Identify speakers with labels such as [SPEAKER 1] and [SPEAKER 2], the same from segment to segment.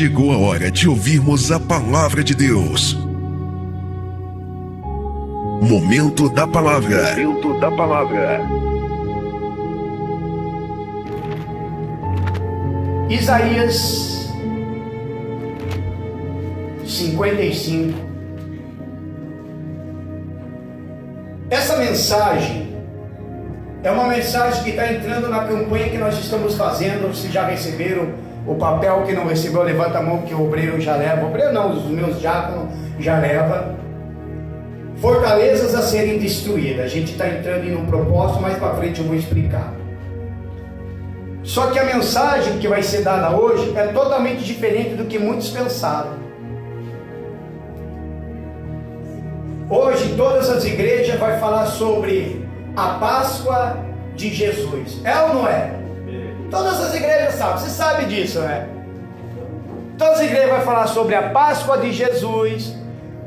[SPEAKER 1] chegou a hora de ouvirmos a palavra de Deus. Momento da palavra. Momento da palavra.
[SPEAKER 2] Isaías 55. Essa mensagem é uma mensagem que está entrando na campanha que nós estamos fazendo. Se já receberam o papel, que não recebeu, levanta a mão que o obreiro já leva. O obreiro não, os meus diáconos já leva. Fortalezas a serem destruídas. A gente está entrando em um propósito, mais para frente eu vou explicar. Só que a mensagem que vai ser dada hoje é totalmente diferente do que muitos pensaram. Hoje todas as igrejas vão falar sobre a Páscoa de Jesus. É ou não é? Todas as igrejas sabem, você sabe disso, né? Todas as igrejas vão falar sobre a Páscoa de Jesus.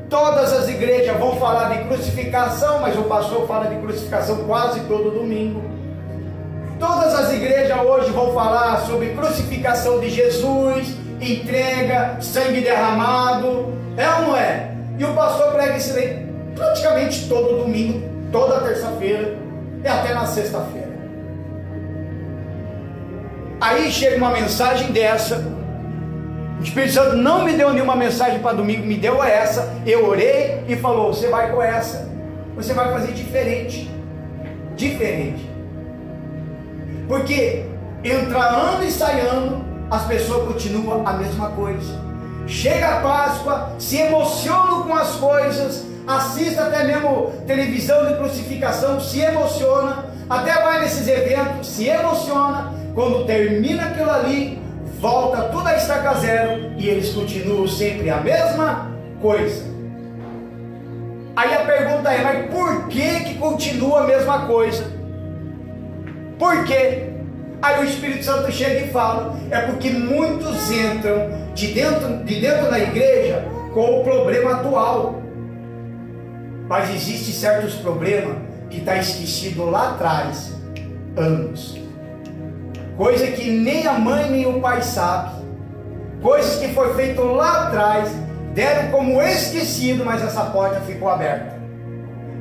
[SPEAKER 2] Todas as igrejas vão falar de crucificação, mas o pastor fala de crucificação quase todo domingo. Todas as igrejas hoje vão falar sobre crucificação de Jesus, entrega, sangue derramado. É ou não é? E o pastor prega isso aí praticamente todo domingo, toda terça-feira e até na sexta-feira. Aí chega uma mensagem dessa. O Espírito Santo não me deu nenhuma mensagem para domingo, me deu essa. Eu orei e falou: você vai com essa, você vai fazer diferente. Diferente. Porque entra ano e sai ano, as pessoas continuam a mesma coisa. Chega a Páscoa, se emocionam com as coisas, assiste até mesmo televisão de crucificação, se emociona, até vai nesses eventos, se emociona. Quando termina aquilo ali, volta tudo a estaca zero e eles continuam sempre a mesma coisa. Aí a pergunta é: mas por que continua a mesma coisa? Por quê? Aí o Espírito Santo chega e fala: é porque muitos entram de dentro da igreja com o problema atual. Mas existem certos problemas que está esquecido lá atrás, anos. Coisa que nem a mãe nem o pai sabe. Coisas que foi feito lá atrás, deram como esquecido, mas essa porta ficou aberta.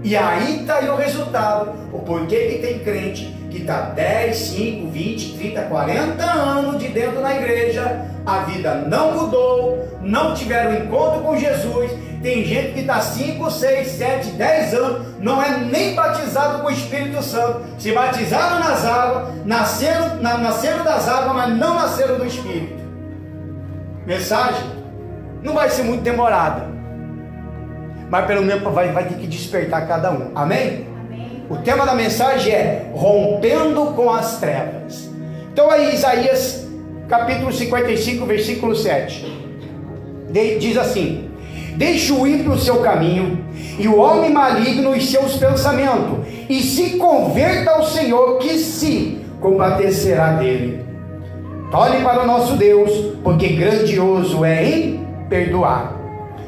[SPEAKER 2] E aí está aí o resultado. O porquê que tem crente que está 10, 5, 20, 30, 40 anos de dentro da igreja, a vida não mudou, não tiveram encontro com Jesus. Tem gente que está 5, 6, 7, 10 anos, não é nem batizado com o Espírito Santo. Se batizaram nas águas, nasceram das águas, mas não nasceram do Espírito. Mensagem não vai ser muito demorada, mas pelo menos vai ter que despertar cada um. Amém? O tema da mensagem é rompendo com as trevas. Então aí Isaías capítulo 55 versículo 7 diz assim: deixe o ímpio o seu caminho e o homem maligno os seus pensamentos, e se converta ao Senhor, que se compadecerá dele. Olhe para o nosso Deus, porque grandioso é em perdoar.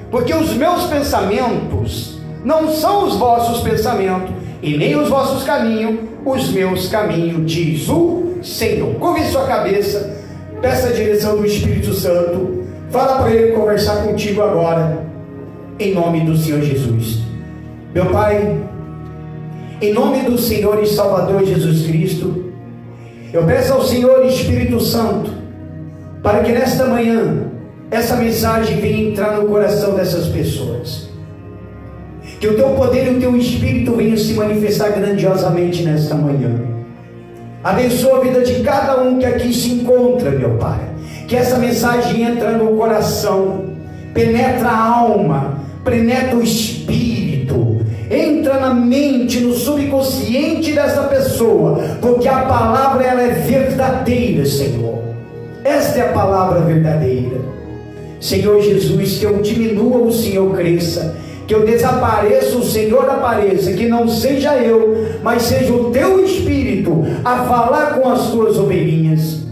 [SPEAKER 2] Porque os meus pensamentos não são os vossos pensamentos, e nem os vossos caminhos, os meus caminhos, diz o Senhor. Curve sua cabeça, peça a direção do Espírito Santo, fala para ele conversar contigo agora, em nome do Senhor Jesus. Meu Pai, em nome do Senhor e Salvador Jesus Cristo, eu peço ao Senhor Espírito Santo, para que nesta manhã, essa mensagem venha entrar no coração dessas pessoas. Que o teu poder e o teu Espírito venham se manifestar grandiosamente nesta manhã. Abençoa a vida de cada um que aqui se encontra, meu Pai. Que essa mensagem entra no coração, penetra a alma, penetra o espírito, entra na mente, no subconsciente dessa pessoa, porque a palavra ela é verdadeira, Senhor. Esta é a palavra verdadeira. Senhor Jesus, que eu diminua, o Senhor cresça. Que eu desapareça, o Senhor apareça. Que não seja eu, mas seja o teu Espírito a falar com as tuas ovelhinhas.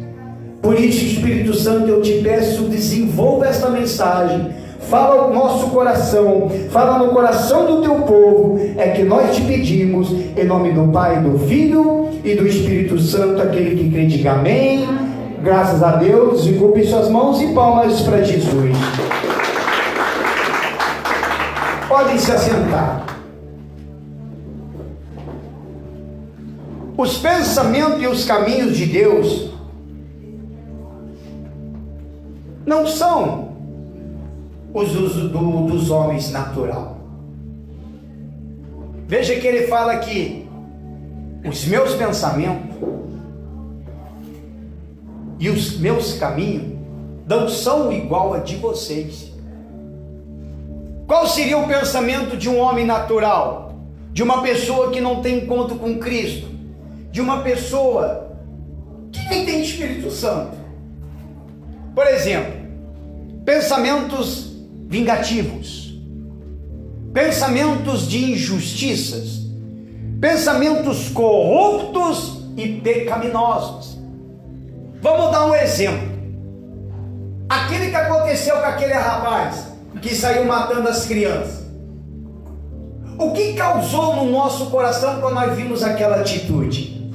[SPEAKER 2] Por isso, Espírito Santo, eu te peço, desenvolva esta mensagem. Fala ao nosso coração, fala no coração do teu povo. É que nós te pedimos, em nome do Pai, do Filho e do Espírito Santo. Aquele que crê, diga amém. Graças a Deus, desculpe suas mãos e palmas para Jesus. Podem se assentar. Os pensamentos e os caminhos de Deus não são os dos homens natural. Veja que ele fala que os meus pensamentos e os meus caminhos não são igual a de vocês. Qual seria o pensamento de um homem natural? De uma pessoa que não tem encontro com Cristo? De uma pessoa que nem tem Espírito Santo? Por exemplo, pensamentos vingativos, pensamentos de injustiças, pensamentos corruptos e pecaminosos. Vamos dar um exemplo. Aquele que aconteceu com aquele rapaz que saiu matando as crianças. O que causou no nosso coração quando nós vimos aquela atitude?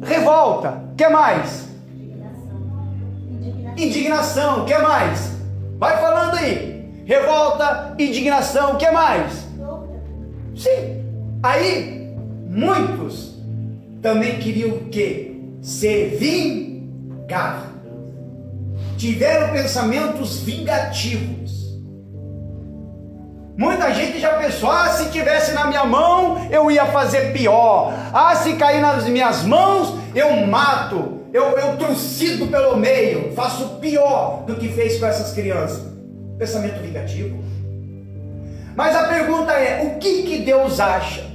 [SPEAKER 2] Revolta. O que mais? Indignação. O que mais? Vai falando aí. Revolta, indignação. O que mais? Sim. Aí, muitos também queriam o quê? Ser vingados. Tiveram pensamentos vingativos. Muita gente já pensou: se tivesse na minha mão, eu ia fazer pior. Se cair nas minhas mãos, eu mato. Eu trucido pelo meio. Faço pior do que fez com essas crianças. Pensamento vingativo. Mas a pergunta é: o que Deus acha?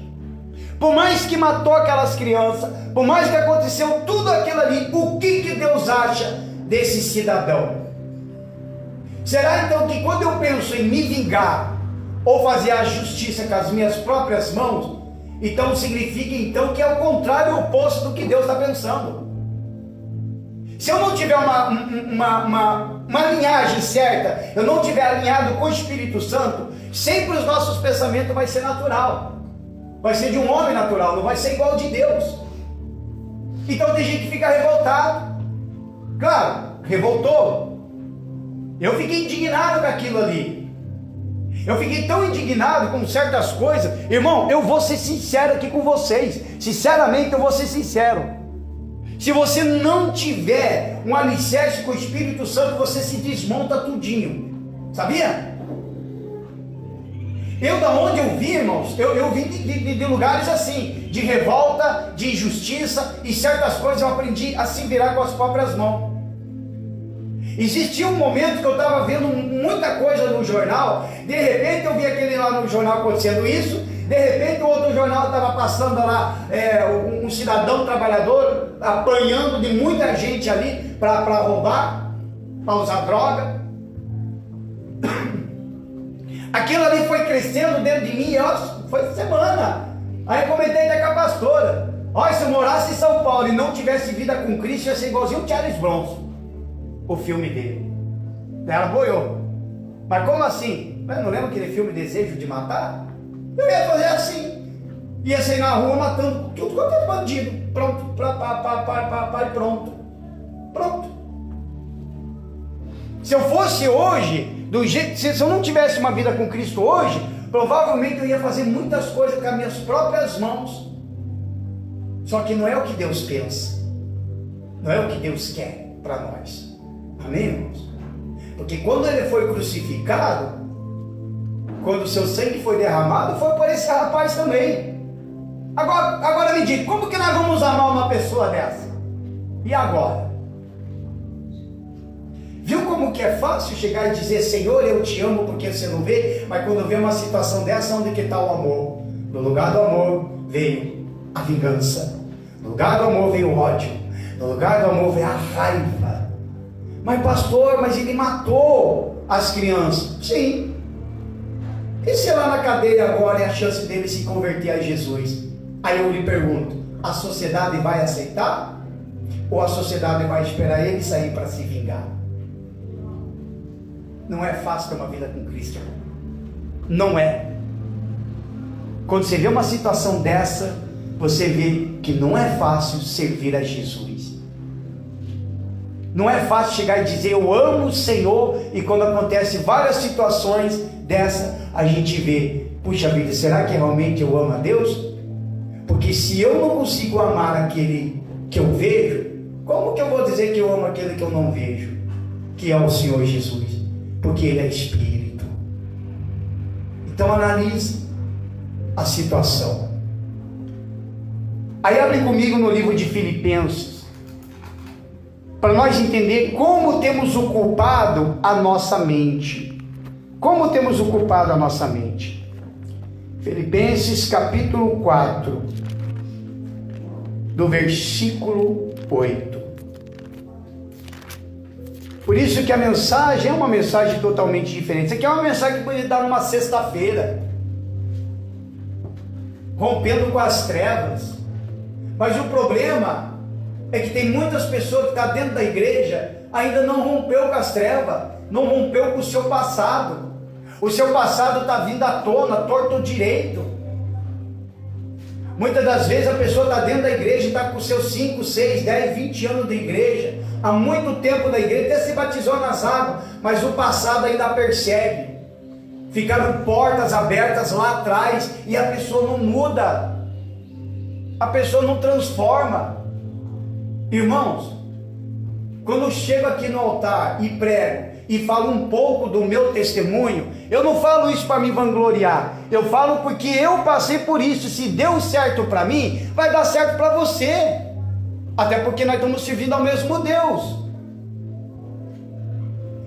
[SPEAKER 2] Por mais que matou aquelas crianças, por mais que aconteceu tudo aquilo ali, o que Deus acha desse cidadão? Será então que quando eu penso em me vingar ou fazer a justiça com as minhas próprias mãos, então significa então que é o contrário, o oposto do que Deus está pensando? Se eu não tiver uma linhagem certa, eu não tiver alinhado com o Espírito Santo, sempre os nossos pensamentos vai ser natural, vai ser de um homem natural, não vai ser igual de Deus. Então tem gente que fica revoltado. Claro, revoltou. Eu fiquei indignado com aquilo ali. Eu fiquei tão indignado com certas coisas. Irmão, eu vou ser sincero aqui com vocês. Sinceramente, eu vou ser sincero. Se você não tiver um alicerce com o Espírito Santo, você se desmonta tudinho. Sabia? Da onde eu vim, irmãos, eu vim de lugares assim, de revolta, de injustiça, e certas coisas eu aprendi a se virar com as próprias mãos. Existia um momento que eu estava vendo muita coisa no jornal, de repente eu vi aquele lá no jornal acontecendo isso, de repente o outro jornal estava passando lá, um cidadão trabalhador apanhando de muita gente ali para roubar, para usar droga. Aquilo ali foi crescendo dentro de mim, foi semana. Aí eu comentei até com a pastora: se eu morasse em São Paulo e não tivesse vida com Cristo, ia ser igualzinho o Charles Bronson, o filme dele. Ela boiou. Mas como assim? Eu não lembro aquele filme Desejo de Matar? Eu ia fazer assim. Ia sair na rua matando tudo quanto é bandido. Pronto, pronto. Pronto. Se eu fosse hoje, se eu não tivesse uma vida com Cristo hoje, provavelmente eu ia fazer muitas coisas com as minhas próprias mãos. Só que não é o que Deus pensa, não é o que Deus quer para nós. Amém, irmãos? Porque quando ele foi crucificado, quando o seu sangue foi derramado, foi por esse rapaz também. Agora me diga, como que nós vamos amar uma pessoa dessa? E agora? Viu como que é fácil chegar e dizer: Senhor, eu te amo, porque você não vê? Mas quando vê uma situação dessa, onde que está o amor? No lugar do amor veio a vingança, no lugar do amor veio o ódio, no lugar do amor veio a raiva. Mas pastor, mas ele matou as crianças. Sim. E se lá na cadeia agora é a chance dele se converter a Jesus? Aí eu lhe pergunto: a sociedade vai aceitar? Ou a sociedade vai esperar ele sair para se vingar? Não é fácil ter uma vida com Cristo. Não é. Quando você vê uma situação dessa, você vê que não é fácil servir a Jesus. Não é fácil chegar e dizer eu amo o Senhor, e quando acontece várias situações dessa, a gente vê, puxa vida, será que realmente eu amo a Deus? Porque se eu não consigo amar aquele que eu vejo, como que eu vou dizer que eu amo aquele que eu não vejo? Que é o Senhor Jesus, porque Ele é Espírito. Então analise a situação. Aí abre comigo no livro de Filipenses, para nós entender como temos ocupado a nossa mente. Como temos ocupado a nossa mente. Filipenses capítulo 4, do versículo 8. Por isso que a mensagem é uma mensagem totalmente diferente. Isso aqui é uma mensagem que pode dar numa sexta-feira, rompendo com as trevas. Mas o problema é que tem muitas pessoas que estão dentro da igreja, ainda não rompeu com as trevas, não rompeu com o seu passado. O seu passado está vindo à tona, torto direito. Muitas das vezes a pessoa está dentro da igreja, está com seus 5, 6, 10, 20 anos de igreja, há muito tempo da igreja, até se batizou nas águas, mas o passado ainda persegue. Ficaram portas abertas lá atrás e a pessoa não muda, a pessoa não transforma. Irmãos, quando eu chego aqui no altar e prego e falo um pouco do meu testemunho, eu não falo isso para me vangloriar, eu falo porque eu passei por isso. Se deu certo para mim, vai dar certo para você, até porque nós estamos servindo ao mesmo Deus.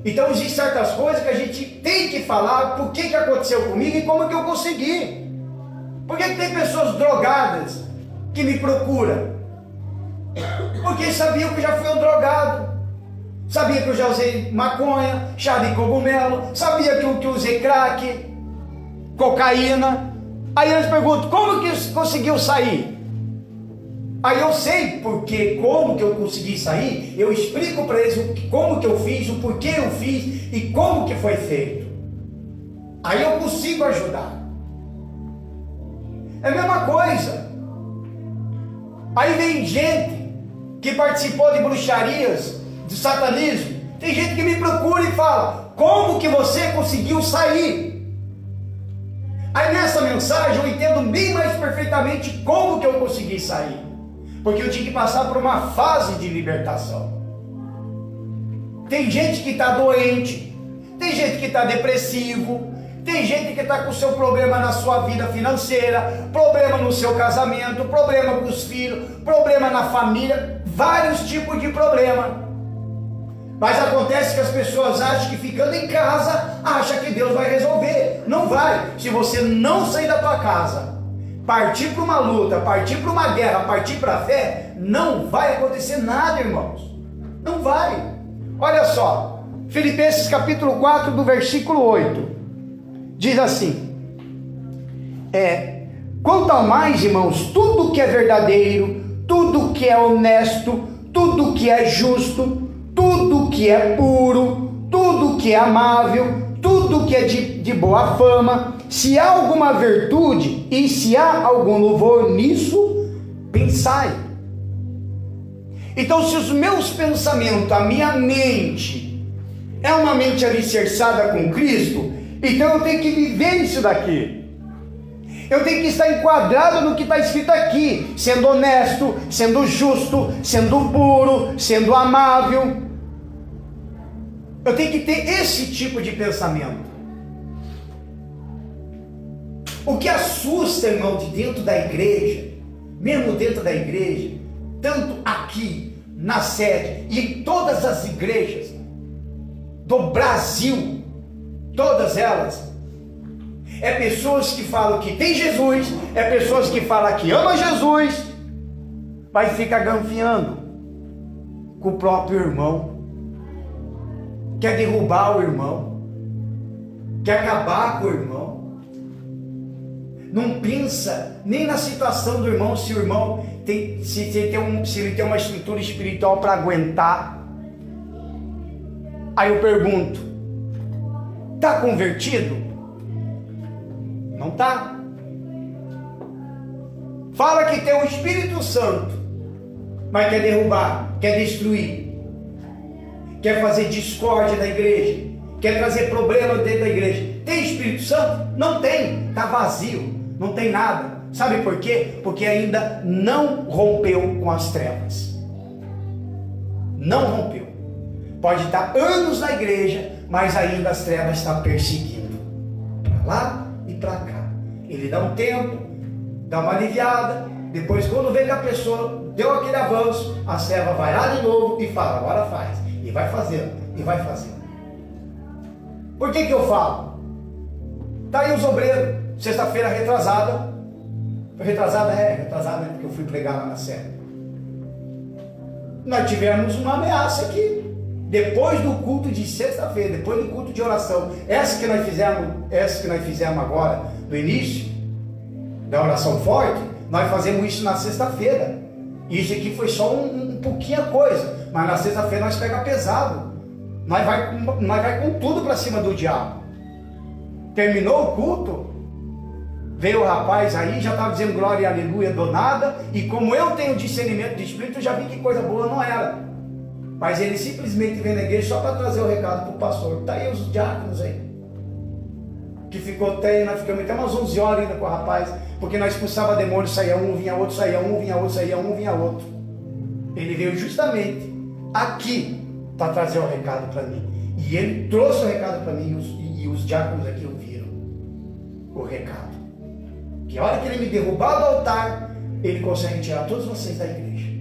[SPEAKER 2] Então existem certas coisas que a gente tem que falar, por que aconteceu comigo e como que eu consegui. Por que tem pessoas drogadas que me procuram? Porque sabiam que eu já fui um drogado, sabia que eu já usei maconha, chá de cogumelo, sabia que eu usei crack, cocaína. Aí eles perguntam, como que conseguiu sair? Aí eu sei porque, como que eu consegui sair, eu explico para eles como que eu fiz, o porquê eu fiz e como que foi feito. Aí eu consigo ajudar. É a mesma coisa. Aí vem gente que participou de bruxarias, de satanismo. Tem gente que me procura e fala, como que você conseguiu sair? Aí nessa mensagem eu entendo bem mais perfeitamente como que eu consegui sair, porque eu tinha que passar por uma fase de libertação. Tem gente que está doente, tem gente que está depressivo, tem gente que está com o seu problema na sua vida financeira, problema no seu casamento, problema com os filhos, problema na família, vários tipos de problema. Mas acontece que as pessoas acham que ficando em casa, acham que Deus vai resolver. Não vai. Se você não sair da tua casa, partir para uma luta, partir para uma guerra, partir para a fé, não vai acontecer nada, irmãos. Não vai. Olha só, Filipenses capítulo 4, do versículo 8. Diz assim, quanto ao mais, irmãos, tudo que é verdadeiro, tudo que é honesto, tudo que é justo, tudo que é puro, tudo que é amável, tudo que é de boa fama, se há alguma virtude e se há algum louvor, nisso pensai. Então, se os meus pensamentos, a minha mente, é uma mente alicerçada com Cristo, então eu tenho que viver isso daqui. Eu tenho que estar enquadrado no que está escrito aqui, sendo honesto, sendo justo, sendo puro, sendo amável. Eu tenho que ter esse tipo de pensamento. O que assusta, irmão, de dentro da igreja, mesmo dentro da igreja, tanto aqui na sede e em todas as igrejas do Brasil, todas elas, é pessoas que falam que tem Jesus, é pessoas que falam que ama Jesus, mas fica ganfiando com o próprio irmão, quer derrubar o irmão, quer acabar com o irmão, não pensa nem na situação do irmão, se o irmão se ele tem uma estrutura espiritual para aguentar. Aí eu pergunto, está convertido? Não está. Fala que tem o Espírito Santo, mas quer derrubar, quer destruir. quer fazer discórdia na igreja, quer trazer problemas dentro da igreja. Tem Espírito Santo? Não tem, está vazio, não tem nada. Sabe por quê? Porque ainda não rompeu com as trevas. Não rompeu. Pode estar anos na igreja, mas ainda as trevas estão perseguindo, para lá e para cá. Ele dá um tempo, dá uma aliviada, depois quando vê que a pessoa deu aquele avanço, a treva vai lá de novo e fala, agora faz. E vai fazendo, e vai fazendo. Por que eu falo? Está aí os obreiros, sexta-feira retrasada, retrasada, porque eu fui pregar lá na Serra. Nós tivemos uma ameaça aqui, depois do culto de sexta-feira, depois do culto de oração, essa que nós fizemos agora, no início, da oração forte, nós fazemos isso na sexta-feira. Isso aqui foi só um pouquinho coisa, mas na sexta-feira nós pega pesado, nós vai com tudo para cima do diabo. Terminou o culto, veio o rapaz aí, já estava dizendo glória e aleluia do nada, e como eu tenho discernimento de espírito, eu já vi que coisa boa não era. Mas ele simplesmente veio na igreja só para trazer o recado para o pastor. Está aí os diáconos aí, que nós ficamos até umas 11 horas ainda com o rapaz, porque nós expulsava demônio, saía um, vinha outro, saía um, vinha outro, saía um, vinha outro. Ele veio justamente aqui para trazer o recado para mim, e ele trouxe o recado para mim, e os diáconos aqui ouviram o recado. Que a hora que ele me derrubar do altar, ele consegue tirar todos vocês da igreja.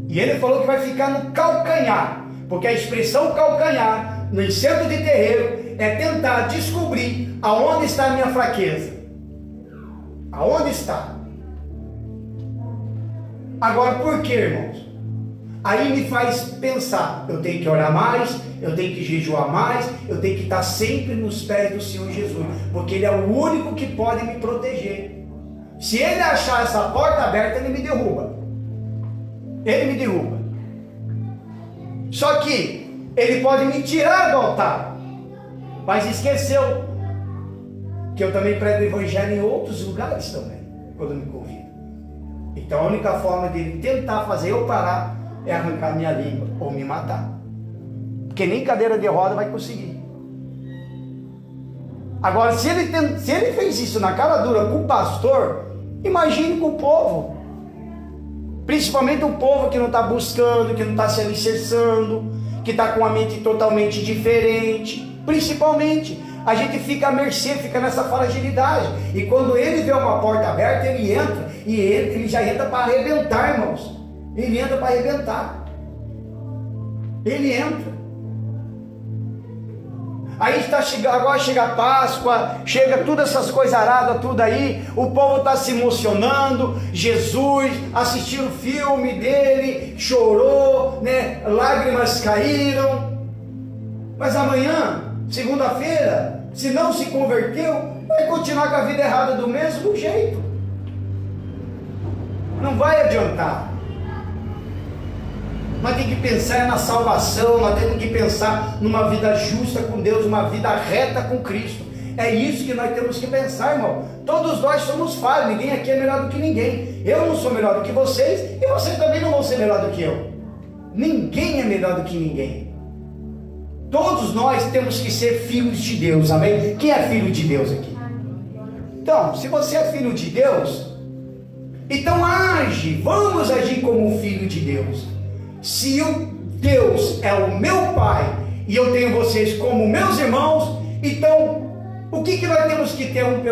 [SPEAKER 2] E ele falou que vai ficar no calcanhar, porque a expressão calcanhar, no centro de terreiro, é tentar descobrir aonde está a minha fraqueza. Aonde está? Agora, por que, irmãos? Aí me faz pensar, eu tenho que orar mais, eu tenho que jejuar mais, eu tenho que estar sempre nos pés do Senhor Jesus, porque Ele é o único que pode me proteger. Se Ele achar essa porta aberta, Ele me derruba. Ele me derruba. Só que Ele pode me tirar do altar, mas esqueceu que eu também prego o evangelho em outros lugares também, quando me convido. Então a única forma dele tentar fazer eu parar é arrancar minha língua ou me matar, porque nem cadeira de roda vai conseguir. Agora, se ele fez isso na cara dura com o pastor, imagine com o povo, principalmente o povo que não está buscando, que não está se alicerçando, que está com a mente totalmente diferente. Principalmente, a gente fica à mercê, fica nessa fragilidade, e quando ele vê uma porta aberta, ele entra, e ele já entra para arrebentar, irmãos. Ele entra para arrebentar. Ele entra. Aí agora chega a Páscoa, chega todas essas coisas aradas, tudo aí, o povo está se emocionando, Jesus, assistiram o filme dele, chorou, né? Lágrimas caíram. Mas amanhã, segunda-feira, se não se converteu, vai continuar com a vida errada do mesmo jeito. Não vai adiantar. Nós temos que pensar na salvação, nós temos que pensar numa vida justa com Deus, uma vida reta com Cristo. É isso que nós temos que pensar, irmão. Todos nós somos falhos, ninguém aqui é melhor do que ninguém. Eu não sou melhor do que vocês, e vocês também não vão ser melhor do que eu. Ninguém é melhor do que ninguém. Todos nós temos que ser filhos de Deus, amém? Quem é filho de Deus aqui? Então, se você é filho de Deus, então vamos agir como um filho de Deus. Se Deus é o meu Pai e eu tenho vocês como meus irmãos, então o que nós temos que ter um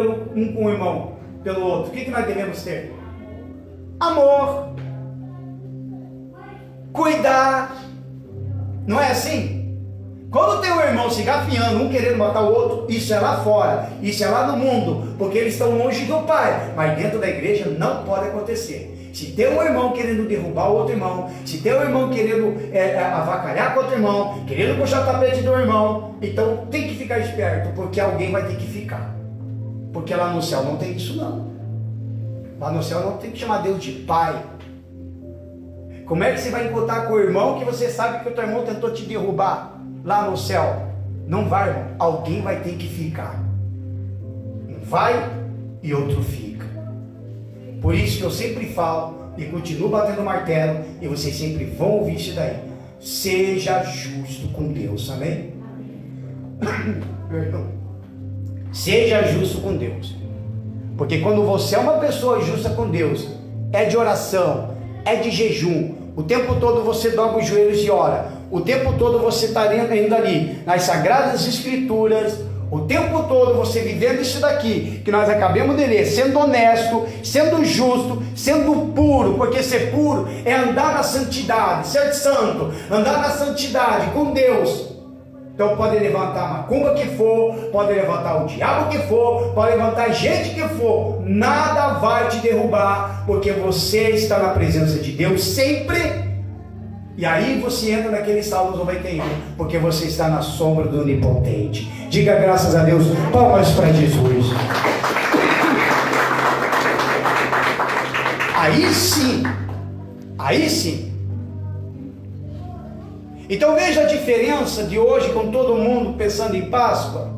[SPEAKER 2] com o irmão pelo outro? O que nós devemos ter? Amor, cuidar, não é assim? Quando tem um irmão se gafinhando, um querendo matar o outro, isso é lá fora, isso é lá no mundo, porque eles estão longe do Pai, mas dentro da igreja não pode acontecer. Se tem um irmão querendo derrubar o outro irmão, se tem um irmão querendo avacalhar com o outro irmão, querendo puxar o tapete do irmão, então tem que ficar esperto, porque alguém vai ter que ficar. Porque lá no céu não tem isso não. Lá no céu não tem que chamar Deus de Pai. Como é que você vai encontrar com o irmão que você sabe que o teu irmão tentou te derrubar lá no céu? Não vai, irmão. Alguém vai ter que ficar. Um vai e outro fica. Por isso que eu sempre falo e continuo batendo martelo, e vocês sempre vão ouvir isso daí. seja justo com Deus, amém? Perdão. Seja justo com Deus, porque quando você é uma pessoa justa com Deus, é de oração, é de jejum, o tempo todo você dobra os joelhos e ora, o tempo todo você está indo ali nas Sagradas Escrituras, o tempo todo você vivendo isso daqui, que nós acabamos de ler, sendo honesto, sendo justo, sendo puro, porque ser puro é andar na santidade, ser santo, andar na santidade com Deus. Então pode levantar a macumba que for, pode levantar o diabo que for, pode levantar gente que for, nada vai te derrubar, porque você está na presença de Deus sempre. E aí você entra naquele Salmo 91, porque você está na sombra do Onipotente. Diga graças a Deus, palmas para Jesus. Aí sim. Então veja a diferença de hoje com todo mundo pensando em Páscoa.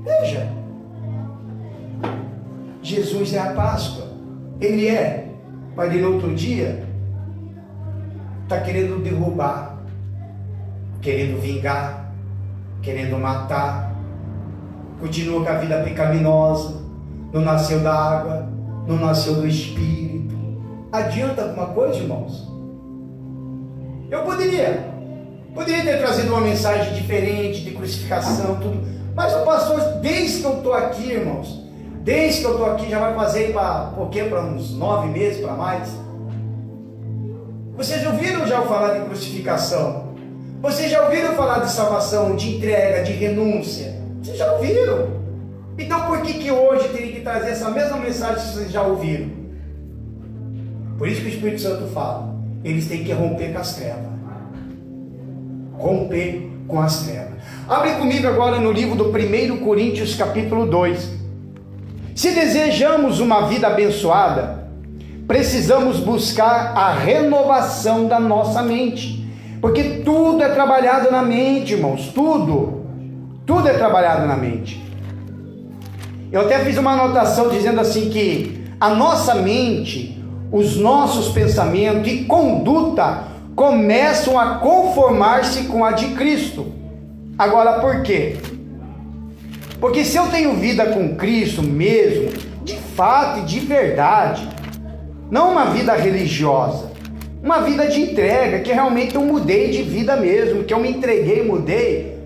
[SPEAKER 2] Veja, Jesus é a Páscoa, Ele é, mas no outro dia está querendo derrubar, querendo vingar, querendo matar, continua com a vida pecaminosa, não nasceu da água, não nasceu do Espírito. Adianta alguma coisa, irmãos? Eu poderia ter trazido uma mensagem diferente, de crucificação, tudo, mas o pastor, desde que eu estou aqui, irmãos, desde que eu estou aqui, já vai fazer para uns 9 meses, para mais. Vocês ouviram já falar de crucificação? Vocês já ouviram falar de salvação, de entrega, de renúncia? Vocês já ouviram? Então por que hoje teria que trazer essa mesma mensagem que vocês já ouviram? Por isso que o Espírito Santo fala, eles têm que romper com as trevas. Romper com as trevas. Abre comigo agora no livro do 1 Coríntios capítulo 2. Se desejamos uma vida abençoada, precisamos buscar a renovação da nossa mente, porque tudo é trabalhado na mente, irmãos, tudo é trabalhado na mente. Eu até fiz uma anotação dizendo assim que a nossa mente, os nossos pensamentos e conduta começam a conformar-se com a de Cristo. Agora por quê? Porque se eu tenho vida com Cristo mesmo, de fato e de verdade, não uma vida religiosa, uma vida de entrega, que realmente eu mudei de vida mesmo, que eu me entreguei, mudei,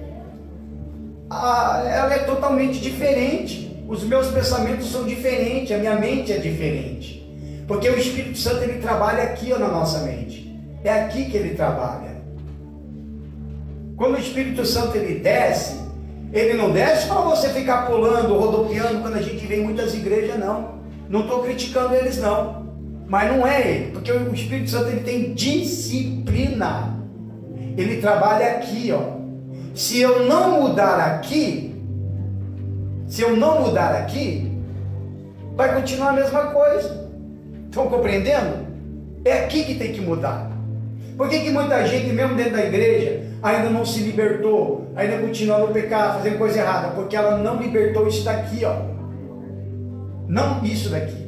[SPEAKER 2] ela é totalmente diferente. Os meus pensamentos são diferentes, a minha mente é diferente, porque o Espírito Santo ele trabalha aqui na nossa mente, é aqui que ele trabalha. Quando o Espírito Santo ele desce, ele não desce para você ficar pulando, rodopiando, quando a gente vê em muitas igrejas, não estou criticando eles não, mas não é ele, porque o Espírito Santo ele tem disciplina, ele trabalha aqui, ó. Se eu não mudar aqui, vai continuar a mesma coisa. Estão compreendendo? É aqui que tem que mudar. Por que muita gente, mesmo dentro da igreja, ainda não se libertou, ainda continua no pecado, fazendo coisa errada? Porque ela não libertou isso daqui, ó. Não isso daqui.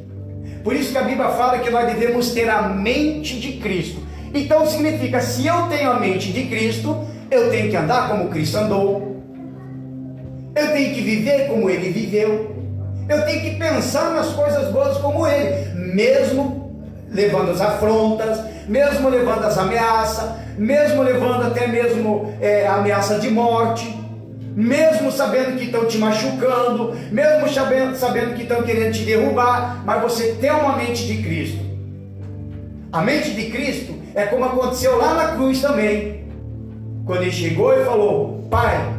[SPEAKER 2] Por isso que a Bíblia fala que nós devemos ter a mente de Cristo. Então significa, se eu tenho a mente de Cristo, eu tenho que andar como Cristo andou, eu tenho que viver como Ele viveu, eu tenho que pensar nas coisas boas como Ele, mesmo levando as afrontas, mesmo levando as ameaças, mesmo levando até mesmo a ameaça de morte, mesmo sabendo que estão te machucando, mesmo sabendo que estão querendo te derrubar, mas você tem uma mente de Cristo. A mente de Cristo é como aconteceu lá na cruz também, quando ele chegou e falou: Pai,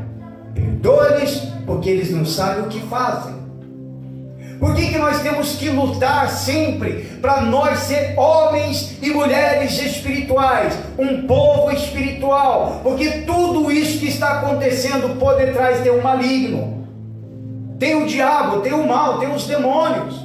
[SPEAKER 2] perdoa-lhes, porque eles não sabem o que fazem. Por que nós temos que lutar sempre para nós ser homens e mulheres espirituais, um povo espiritual? Porque tudo isso que está acontecendo por detrás tem um maligno, tem o diabo, tem o mal, tem os demônios.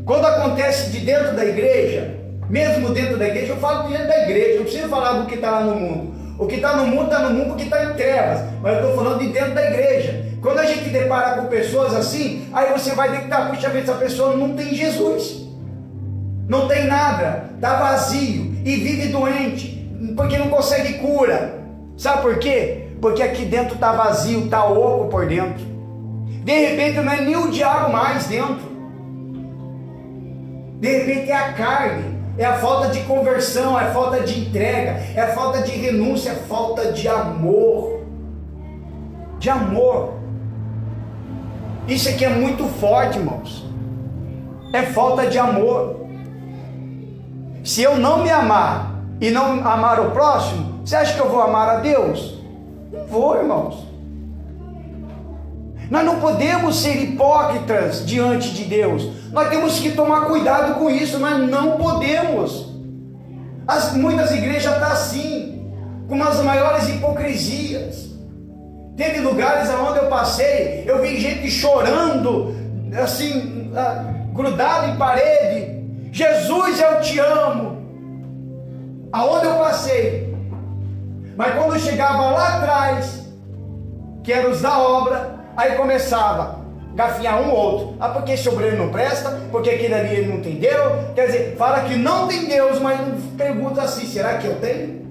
[SPEAKER 2] Quando acontece de dentro da igreja, mesmo dentro da igreja, eu falo de dentro da igreja, não preciso falar do que está lá no mundo. O que está no mundo porque está em trevas, mas eu estou falando de dentro da igreja. Quando a gente depara com pessoas assim, aí você vai detectar, puxa vida, essa pessoa não tem Jesus, não tem nada, está vazio e vive doente, porque não consegue cura. Sabe por quê? Porque aqui dentro está vazio, está oco por dentro. De repente não é nem o diabo mais dentro. De repente é a carne, é a falta de conversão, é a falta de entrega, é a falta de renúncia, é a falta de amor. De amor. Isso aqui é muito forte, irmãos. É falta de amor. Se eu não me amar e não amar o próximo, você acha que eu vou amar a Deus? Não vou, irmãos. Nós não podemos ser hipócritas diante de Deus. Nós temos que tomar cuidado com isso. Nós não podemos. Muitas igrejas estão assim, com as maiores hipocrisias. Teve lugares onde eu passei, eu vi gente chorando, assim, grudado em parede. Jesus, eu te amo. Aonde eu passei. Mas quando eu chegava lá atrás, que eram os da obra, aí começava a gafinhar um ou outro. Porque esse obreiro não presta, porque aquele ali ele não tem Deus. Quer dizer, fala que não tem Deus, mas não pergunta assim, será que eu tenho?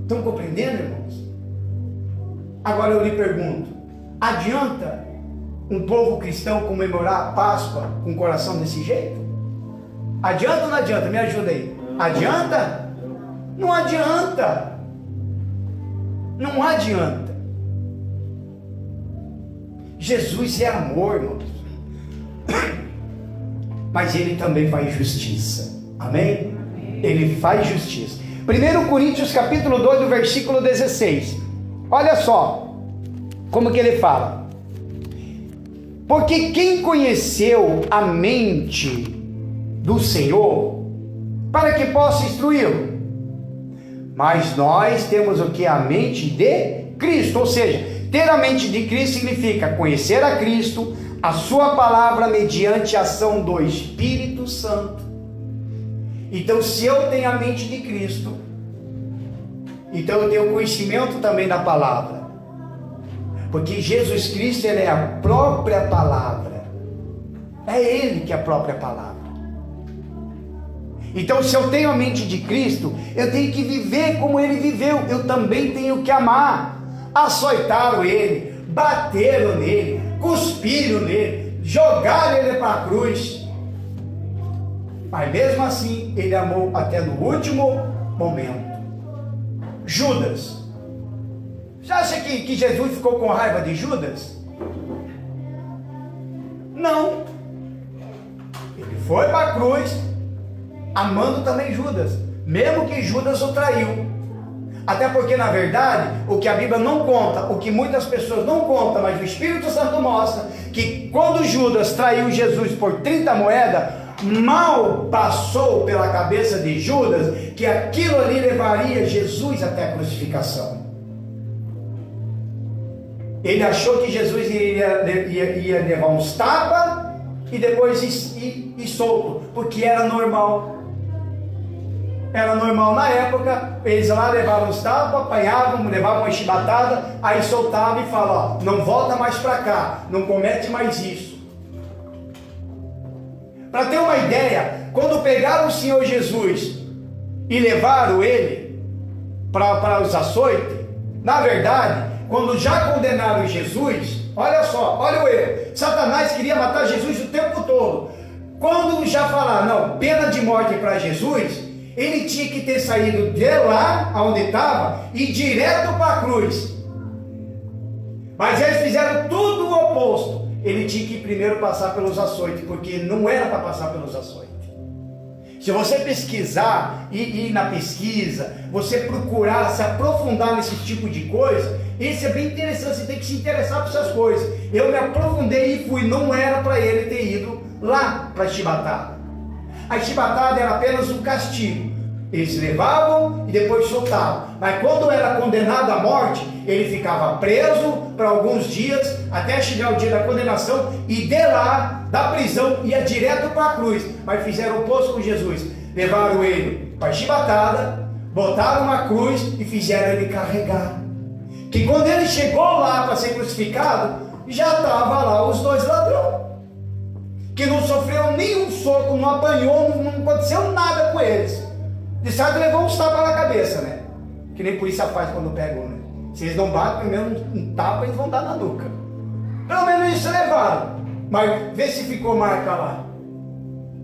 [SPEAKER 2] Estão compreendendo, irmãos? Agora eu lhe pergunto, adianta um povo cristão comemorar a Páscoa com o coração desse jeito? Adianta ou não adianta? Me ajuda aí. Adianta? Não adianta. Não adianta. Jesus é amor, irmãos. Mas Ele também faz justiça. Amém? Ele faz justiça. 1 Coríntios capítulo 2, do versículo 16. Olha só como que ele fala. Porque quem conheceu a mente do Senhor para que possa instruí-lo? Mas nós temos o que? A mente de Cristo. Ou seja, ter a mente de Cristo significa conhecer a Cristo, a sua palavra mediante a ação do Espírito Santo. Então, se eu tenho a mente de Cristo, então eu tenho conhecimento também da palavra. Porque Jesus Cristo, Ele é a própria palavra. É Ele que é a própria palavra. Então, se eu tenho a mente de Cristo, eu tenho que viver como Ele viveu. Eu também tenho que amar. Açoitaram Ele, bateram nele, cuspiram nele, jogaram Ele para a cruz. Mas mesmo assim, Ele amou até no último momento. Judas. Você acha que Jesus ficou com raiva de Judas? Não. Ele foi para a cruz, amando também Judas, mesmo que Judas o traiu. Até porque, na verdade, o que a Bíblia não conta, o que muitas pessoas não contam, mas o Espírito Santo mostra, que quando Judas traiu Jesus por 30 moedas, mal passou pela cabeça de Judas que aquilo ali levaria Jesus até a crucificação. Ele achou que Jesus ia levar uns tapas e depois ir solto, porque era normal. Era normal na época, eles lá levavam os tapas, apanhavam, levavam uma chibatada, aí soltavam e falavam, ó, não volta mais para cá, não comete mais isso. Para ter uma ideia, quando pegaram o Senhor Jesus e levaram Ele para os açoites, na verdade, quando já condenaram Jesus, olha só, olha o erro, Satanás queria matar Jesus o tempo todo. Quando já falaram, não, pena de morte para Jesus, ele tinha que ter saído de lá, onde estava, e direto para a cruz. Mas eles fizeram tudo o oposto. Ele tinha que primeiro passar pelos açoites, porque não era para passar pelos açoites. Se você pesquisar, ir na pesquisa, você procurar se aprofundar nesse tipo de coisa, isso é bem interessante, você tem que se interessar por essas coisas. Eu me aprofundei e fui, não era para ele ter ido lá para a chibatada. A chibatada era apenas um castigo. Eles levavam e depois soltavam. Mas quando era condenado à morte, ele ficava preso para alguns dias, até chegar o dia da condenação, e de lá, da prisão, ia direto para a cruz. Mas fizeram o oposto com Jesus. Levaram ele para a chibatada, botaram uma cruz e fizeram ele carregar. Que quando ele chegou lá para ser crucificado, já estavam lá os dois ladrões. Que não sofreu nenhum soco, não apanhou, não aconteceu nada com eles. De certo levou uns tapas na cabeça, né? Que nem polícia faz quando pegam, né? Se eles não batem, pelo menos um tapa, eles vão dar na nuca. Pelo menos isso levaram. Mas vê se ficou marca lá.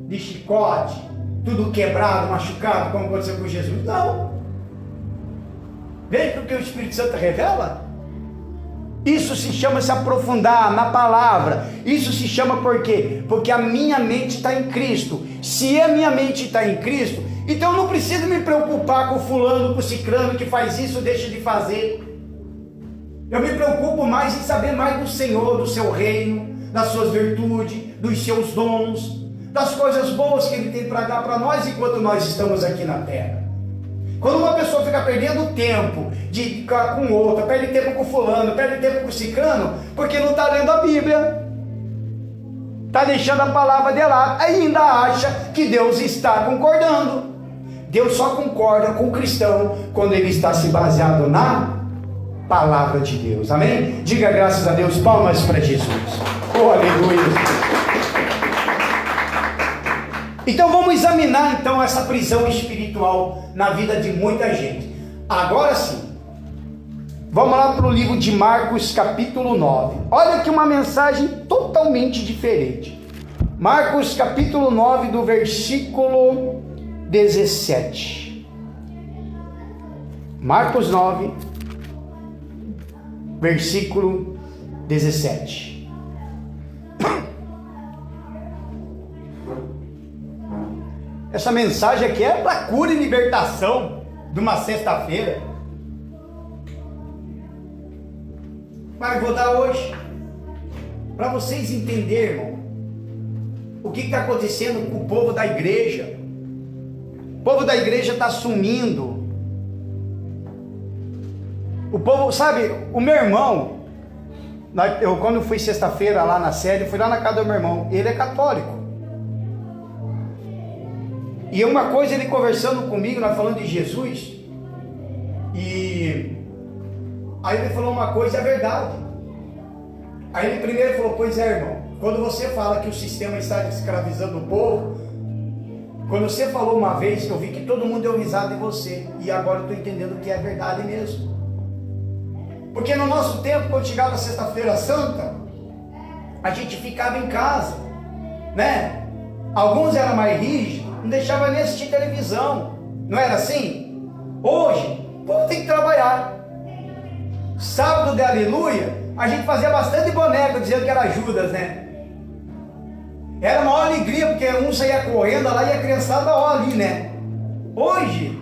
[SPEAKER 2] De chicote, tudo quebrado, machucado, como aconteceu com Jesus. Não. Veja o que o Espírito Santo revela. Isso se chama se aprofundar na palavra. Isso se chama por quê? Porque a minha mente está em Cristo. Se a minha mente está em Cristo, então eu não preciso me preocupar com o fulano, com o ciclano que faz isso ou deixa de fazer. Eu me preocupo mais em saber mais do Senhor, do seu reino, das suas virtudes, dos seus dons, das coisas boas que Ele tem para dar para nós enquanto nós estamos aqui na terra. Quando uma pessoa fica perdendo tempo de ficar com outra, perde tempo com fulano, perde tempo com ciclano, porque não está lendo a Bíblia, está deixando a palavra de lado, ainda acha que Deus está concordando. Deus só concorda com o cristão quando ele está se baseado na palavra de Deus, amém? Diga graças a Deus, palmas para Jesus. Oh, aleluia. Então vamos examinar então essa prisão espiritual na vida de muita gente. Agora sim, vamos lá para o livro de Marcos capítulo 9. Olha aqui uma mensagem totalmente diferente. Marcos capítulo 9 do versículo 17. Marcos 9, versículo 17. Essa mensagem aqui é para cura e libertação de uma sexta-feira. Mas vou dar hoje para vocês entenderem, irmão, o que está acontecendo com o povo da igreja. O povo da igreja está sumindo. O povo, sabe, o meu irmão, quando eu fui sexta-feira lá na sede, eu fui lá na casa do meu irmão, ele é católico. E uma coisa, ele conversando comigo, nós falando de Jesus, e aí ele falou uma coisa, é verdade. Aí ele primeiro falou, pois é, irmão, quando você fala que o sistema está escravizando o povo, quando você falou uma vez, eu vi que todo mundo deu risada em você, e agora eu estou entendendo que é verdade mesmo. Porque no nosso tempo, quando chegava a sexta-feira santa, a gente ficava em casa, né? Alguns eram mais rígidos, não deixava nem assistir televisão, não era assim? Hoje, o povo tem que trabalhar. Sábado de aleluia, a gente fazia bastante boneco, dizendo que era Judas, né? Era uma alegria, porque um saía correndo lá e a criançada ó, ali, né? Hoje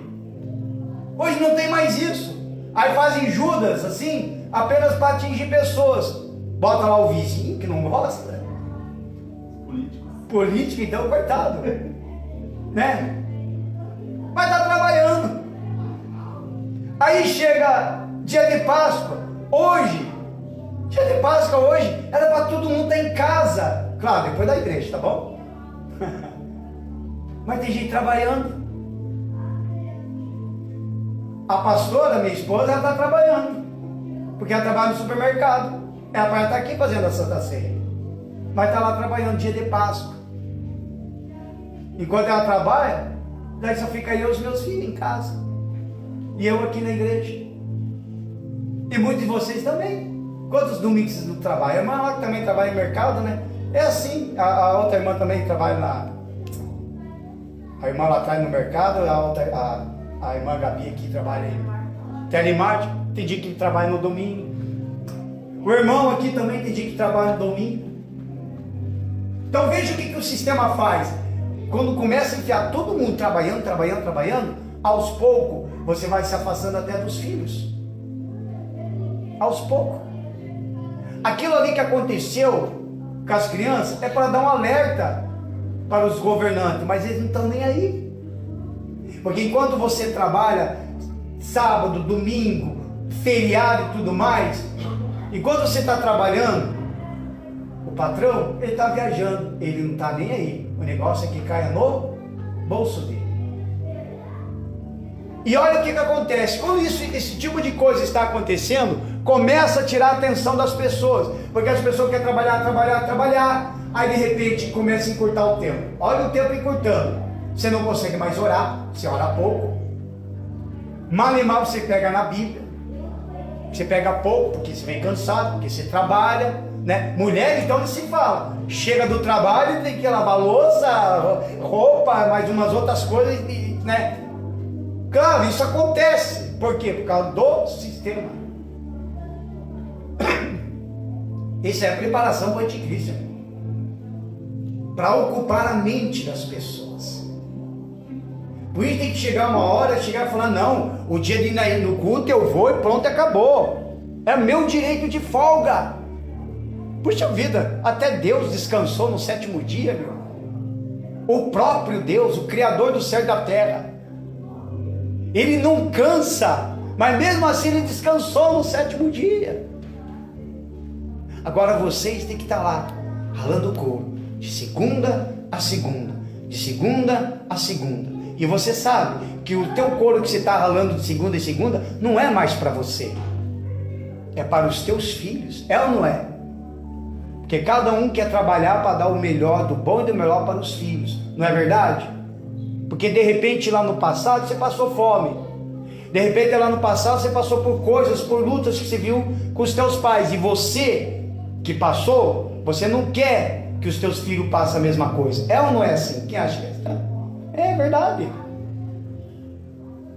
[SPEAKER 2] não tem mais isso. Aí fazem Judas, assim, apenas para atingir pessoas. Bota lá o vizinho que não gosta. Político, então, coitado. Né? Mas está trabalhando. Aí chega dia de Páscoa, dia de Páscoa hoje, era para todo mundo estar em casa. Claro, depois da igreja, tá bom? Mas tem gente trabalhando. A pastora, minha esposa, ela está trabalhando, porque ela trabalha no supermercado. Ela vai estar aqui fazendo a Santa Ceia, mas está lá trabalhando dia de Páscoa. Enquanto ela trabalha, daí só fica eu e os meus filhos em casa, e eu aqui na igreja. E muitos de vocês também. Quantos domingos vocês não trabalham? A irmã lá que também trabalha em mercado, né? É assim. A outra irmã também trabalha a irmã lá atrás no mercado, a irmã Gabi aqui trabalha em telemarketing, tem dia que trabalha no domingo. O irmão aqui também tem dia que trabalha no domingo. Então veja o que o sistema faz. Quando começa a enfiar todo mundo trabalhando, aos poucos você vai se afastando até dos filhos. Aos poucos. Aquilo ali que aconteceu com as crianças é para dar um alerta para os governantes, mas eles não estão nem aí. Porque enquanto você trabalha sábado, domingo, feriado e tudo mais, enquanto você está trabalhando, o patrão, ele está viajando, ele não está nem aí. O negócio é que caia no bolso dele. E olha o que acontece, quando esse tipo de coisa está acontecendo, começa a tirar a atenção das pessoas, porque as pessoas querem trabalhar, aí de repente começa a encurtar o tempo. Olha o tempo encurtando. você não consegue mais orar, você ora pouco. Mal e mal você pega na Bíblia, você pega pouco, porque você vem cansado, porque você trabalha, né? Mulher, então, se fala, chega do trabalho, tem que lavar louça, roupa, mais umas outras coisas, né? Claro, isso acontece, por quê? Por causa do sistema. Isso é a preparação para o anticristo, para ocupar a mente das pessoas. Por isso tem que chegar uma hora, chegar e falar, não, o dia de ir no culto eu vou e pronto, acabou. É meu direito de folga. Puxa vida, até Deus descansou no 7º dia, meu. O próprio Deus, o Criador do céu e da terra. Ele não cansa, mas mesmo assim ele descansou no 7º dia. Agora vocês têm que estar lá, ralando o couro, de segunda a segunda, de segunda a segunda. E você sabe que o teu couro que você está ralando de segunda em segunda, não é mais para você. É para os teus filhos, é ou não é? Porque cada um quer trabalhar para dar o melhor, do bom e do melhor para os filhos, não é verdade? Porque de repente lá no passado você passou fome, de repente lá no passado você passou por coisas, por lutas que você viu com os teus pais, e você que passou, você não quer que os teus filhos passem a mesma coisa, é ou não é assim? Quem acha que é verdade?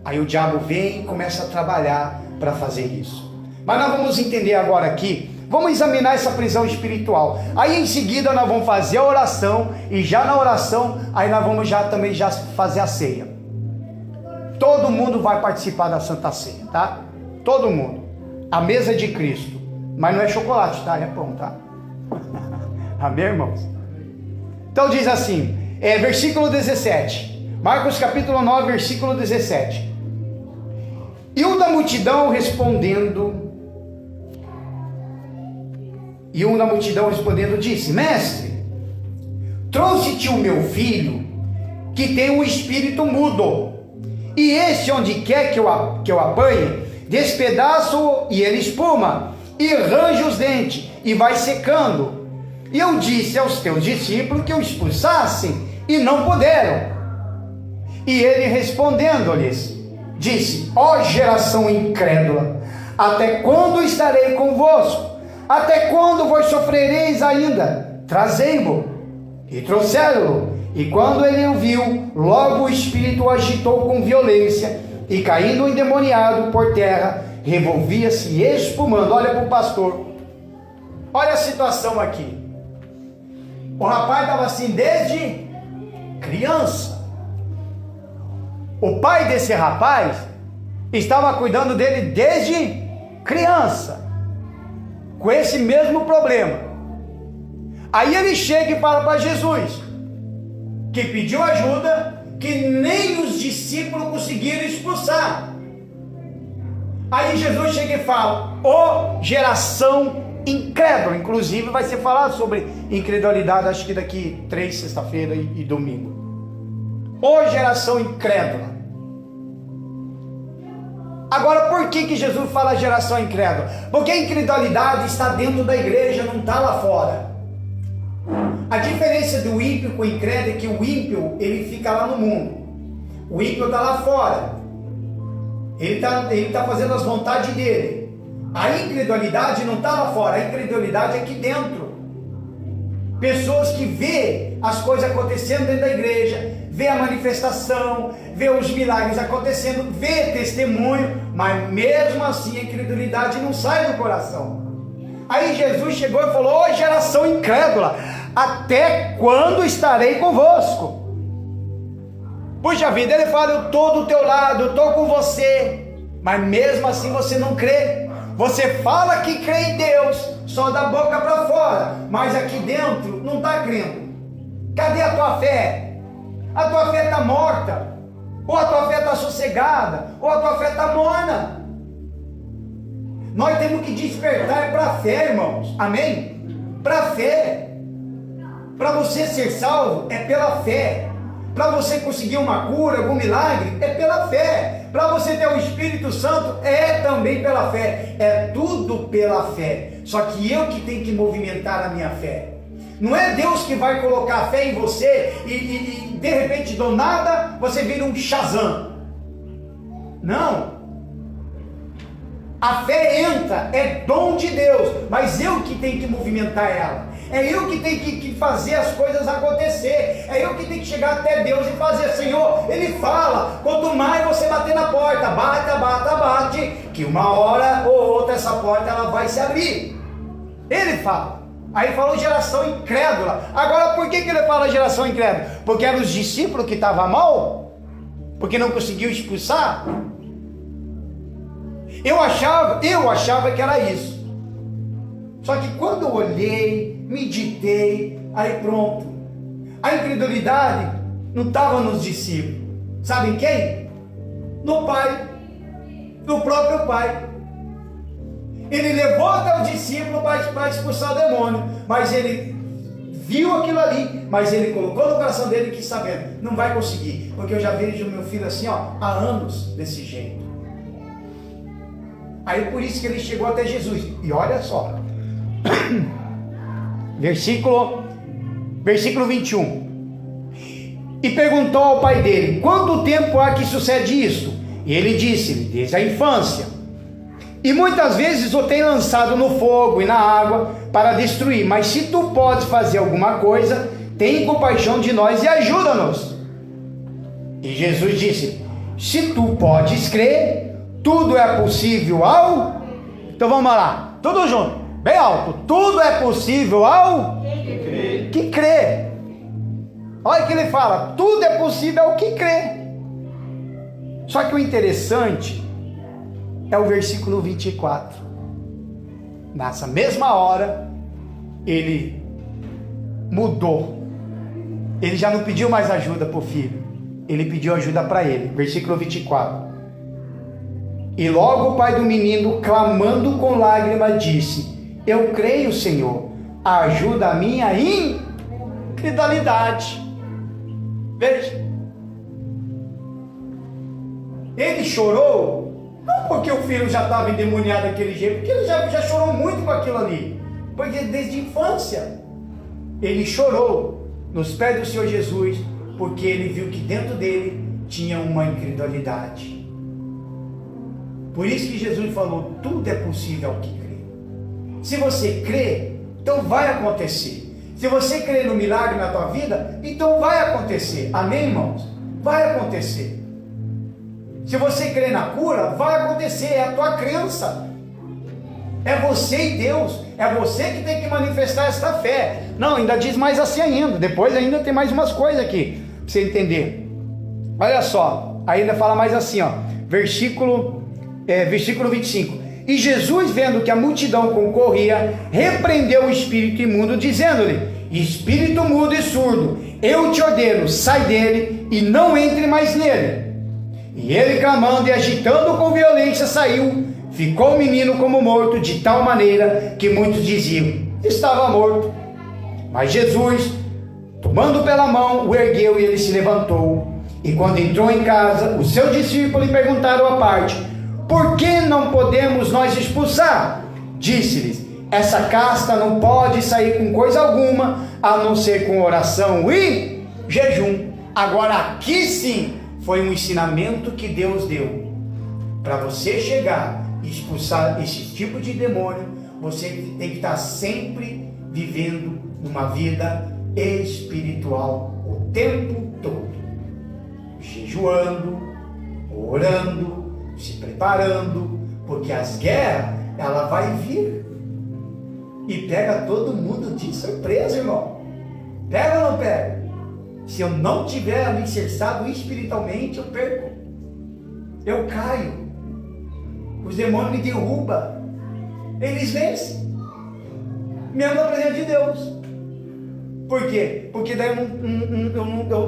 [SPEAKER 2] Aí o diabo vem e começa a trabalhar para fazer isso. Mas nós vamos entender agora aqui, vamos examinar essa prisão espiritual. Aí em seguida nós vamos fazer a oração, e já na oração, aí nós vamos também fazer a ceia. Todo mundo vai participar da Santa Ceia, tá? Todo mundo. A mesa de Cristo. Mas não é chocolate, tá? É pão, tá? Amém, irmãos? Então diz assim, versículo 17. Marcos capítulo 9, versículo 17. E um da multidão respondendo disse, mestre, trouxe-te o meu filho, que tem um espírito mudo, e esse onde quer que eu apanhe, despedaço e ele espuma, e arranja os dentes, e vai secando. E eu disse aos teus discípulos que o expulsassem, e não puderam. E ele respondendo-lhes, disse, ó geração incrédula, até quando estarei convosco? Até quando vos sofrereis ainda? Trazei-mo. E trouxeram-no. E quando ele o viu, logo o espírito o agitou com violência, e caindo endemoniado por terra, revolvia-se espumando. Olha para o pastor. Olha a situação aqui. O rapaz estava assim desde criança. O pai desse rapaz estava cuidando dele desde criança, com esse mesmo problema. Aí ele chega e fala para Jesus, que pediu ajuda, que nem os discípulos conseguiram expulsar. Aí Jesus chega e fala, ó geração incrédula. Inclusive vai ser falado sobre incredulidade, acho que daqui 3 sexta-feira e domingo. Ó geração incrédula. Agora, por que Jesus fala geração incrédula? Porque a incredulidade está dentro da igreja, não está lá fora. A diferença do ímpio com o incrédulo é que o ímpio, ele fica lá no mundo. O ímpio está lá fora. Ele tá fazendo as vontades dele. A incredulidade não está lá fora, a incredulidade é aqui dentro. Pessoas que vê as coisas acontecendo dentro da igreja, vê a manifestação, vê os milagres acontecendo, vê testemunho, mas mesmo assim a incredulidade não sai do coração. Aí Jesus chegou e falou, ó geração incrédula, até quando estarei convosco? Puxa vida, ele fala, eu estou do teu lado, eu estou com você, mas mesmo assim você não crê. Você fala que crê em Deus, só da boca para fora, mas aqui dentro não está crendo. Cadê a tua fé? A tua fé está morta, ou a tua fé está sossegada, ou a tua fé está morna. Nós temos que despertar para a fé, irmãos, amém? Para a fé. Para você ser salvo é pela fé. Para você conseguir uma cura, algum milagre, é pela fé. Para você ter o Espírito Santo, é também pela fé. É tudo pela fé. Só que eu que tenho que movimentar a minha fé. Não é Deus que vai colocar a fé em você e de repente do nada você vira um Shazam. Não. A fé entra, é dom de Deus, mas eu que tenho que movimentar ela. É eu que tenho que fazer as coisas acontecer. É eu que tenho que chegar até Deus e fazer. Senhor, Ele fala, quanto mais você bater na porta, bate, que uma hora ou outra essa porta ela vai se abrir. Ele fala. Aí falou geração incrédula. Agora por que ele fala geração incrédula? Porque eram os discípulos que estavam mal? Porque não conseguiu expulsar? Eu achava que era isso. Só que quando eu olhei, meditei, aí pronto. A incredulidade não estava nos discípulos. Sabem quem? No Pai. No próprio Pai. Ele levou até o discípulo para expulsar o demônio. Mas ele viu aquilo ali. Mas ele colocou no coração dele que sabendo, não vai conseguir. Porque eu já vejo meu filho assim, ó, há anos desse jeito. Aí por isso que ele chegou até Jesus. E olha só. Versículo 21. E perguntou ao pai dele: quanto tempo há que sucede isto? E ele disse-lhe: desde a infância. E muitas vezes o tem lançado no fogo e na água para destruir. Mas se tu podes fazer alguma coisa, tem compaixão de nós e ajuda-nos. E Jesus disse: se tu podes crer, tudo é possível ao... Então vamos lá, tudo junto, bem alto. Tudo é possível ao que crê. Olha o que ele fala, tudo é possível ao que crê. Só que o interessante é o versículo 24. Nessa mesma hora, ele mudou. Ele já não pediu mais ajuda para o filho, ele pediu ajuda para ele. Versículo 24. E logo o pai do menino, clamando com lágrimas, disse: eu creio, Senhor, ajuda a minha incredulidade. Veja, ele chorou, não porque o filho já estava endemoniado daquele jeito, porque ele já chorou muito com aquilo ali, porque desde a infância, ele chorou nos pés do Senhor Jesus, porque ele viu que dentro dele tinha uma incredulidade. Por isso que Jesus falou, tudo é possível ao que crê. Se você crê, então vai acontecer. Se você crê no milagre na tua vida, então vai acontecer. Amém, irmãos? Vai acontecer. Se você crê na cura, vai acontecer. É a tua crença. É você e Deus. É você que tem que manifestar esta fé. Não, ainda diz mais assim ainda. Depois ainda tem mais umas coisas aqui, para você entender. Olha só, ainda fala mais assim, ó. Versículo 25. E Jesus, vendo que a multidão concorria, repreendeu o espírito imundo, dizendo-lhe: espírito mudo e surdo, eu te ordeno, sai dele e não entre mais nele. E ele, clamando e agitando com violência, saiu. Ficou o menino como morto, de tal maneira que muitos diziam: estava morto. Mas Jesus, tomando pela mão, o ergueu e ele se levantou. E quando entrou em casa, os seus discípulos lhe perguntaram à parte: por que não podemos nós expulsar? Disse-lhes: essa casta não pode sair com coisa alguma, a não ser com oração e jejum. Agora aqui sim foi um ensinamento que Deus deu. Para você chegar e expulsar esse tipo de demônio, você tem que estar sempre vivendo uma vida espiritual o tempo todo. Jejuando, orando, se preparando, porque as guerras, ela vai vir e pega todo mundo de surpresa, irmão. Pega ou não pega? Se eu não tiver alicerçado espiritualmente, eu perco, eu caio, os demônios me derrubam, eles vencem, mesmo na presença de Deus. Por quê? Porque daí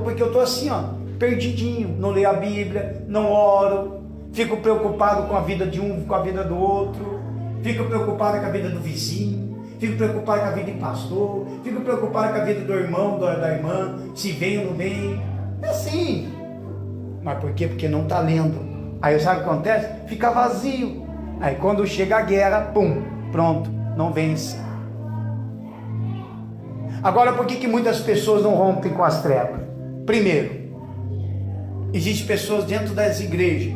[SPEAKER 2] porque eu estou assim, ó, perdidinho, não leio a Bíblia, não oro, fico preocupado com a vida de um, com a vida do outro, fico preocupado com a vida do vizinho, fico preocupado com a vida do pastor, fico preocupado com a vida do irmão, da irmã, se vem ou não vem. É assim. Mas por quê? Porque não está lendo. Aí sabe o que acontece? Fica vazio. Aí quando chega a guerra, pum, pronto, não vence. Agora, por que muitas pessoas não rompem com as trevas? Primeiro, existem pessoas dentro das igrejas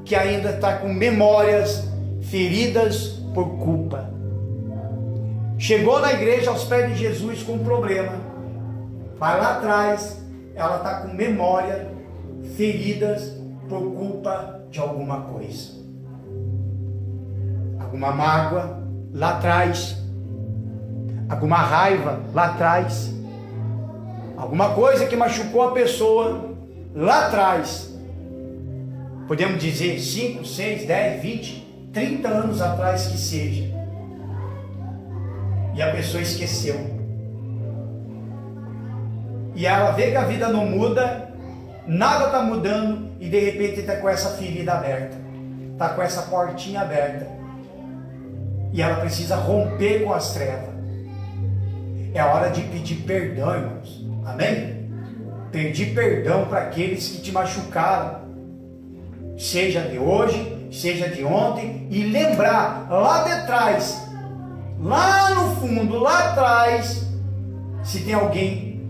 [SPEAKER 2] que ainda estão com memórias feridas por culpa. Chegou na igreja aos pés de Jesus com um problema, mas lá atrás ela está com memória feridas por culpa de alguma coisa, alguma mágoa lá atrás, alguma raiva lá atrás, alguma coisa que machucou a pessoa lá atrás. Podemos dizer 5, 6, 10, 20, 30 anos atrás que seja. E a pessoa esqueceu. E ela vê que a vida não muda, nada está mudando, e de repente está com essa ferida aberta, está com essa portinha aberta. E ela precisa romper com as trevas. É hora de pedir perdão, irmãos. Amém? Pedir perdão para aqueles que te machucaram, seja de hoje, seja de ontem, e lembrar lá de trás, lá no fundo, lá atrás, se tem alguém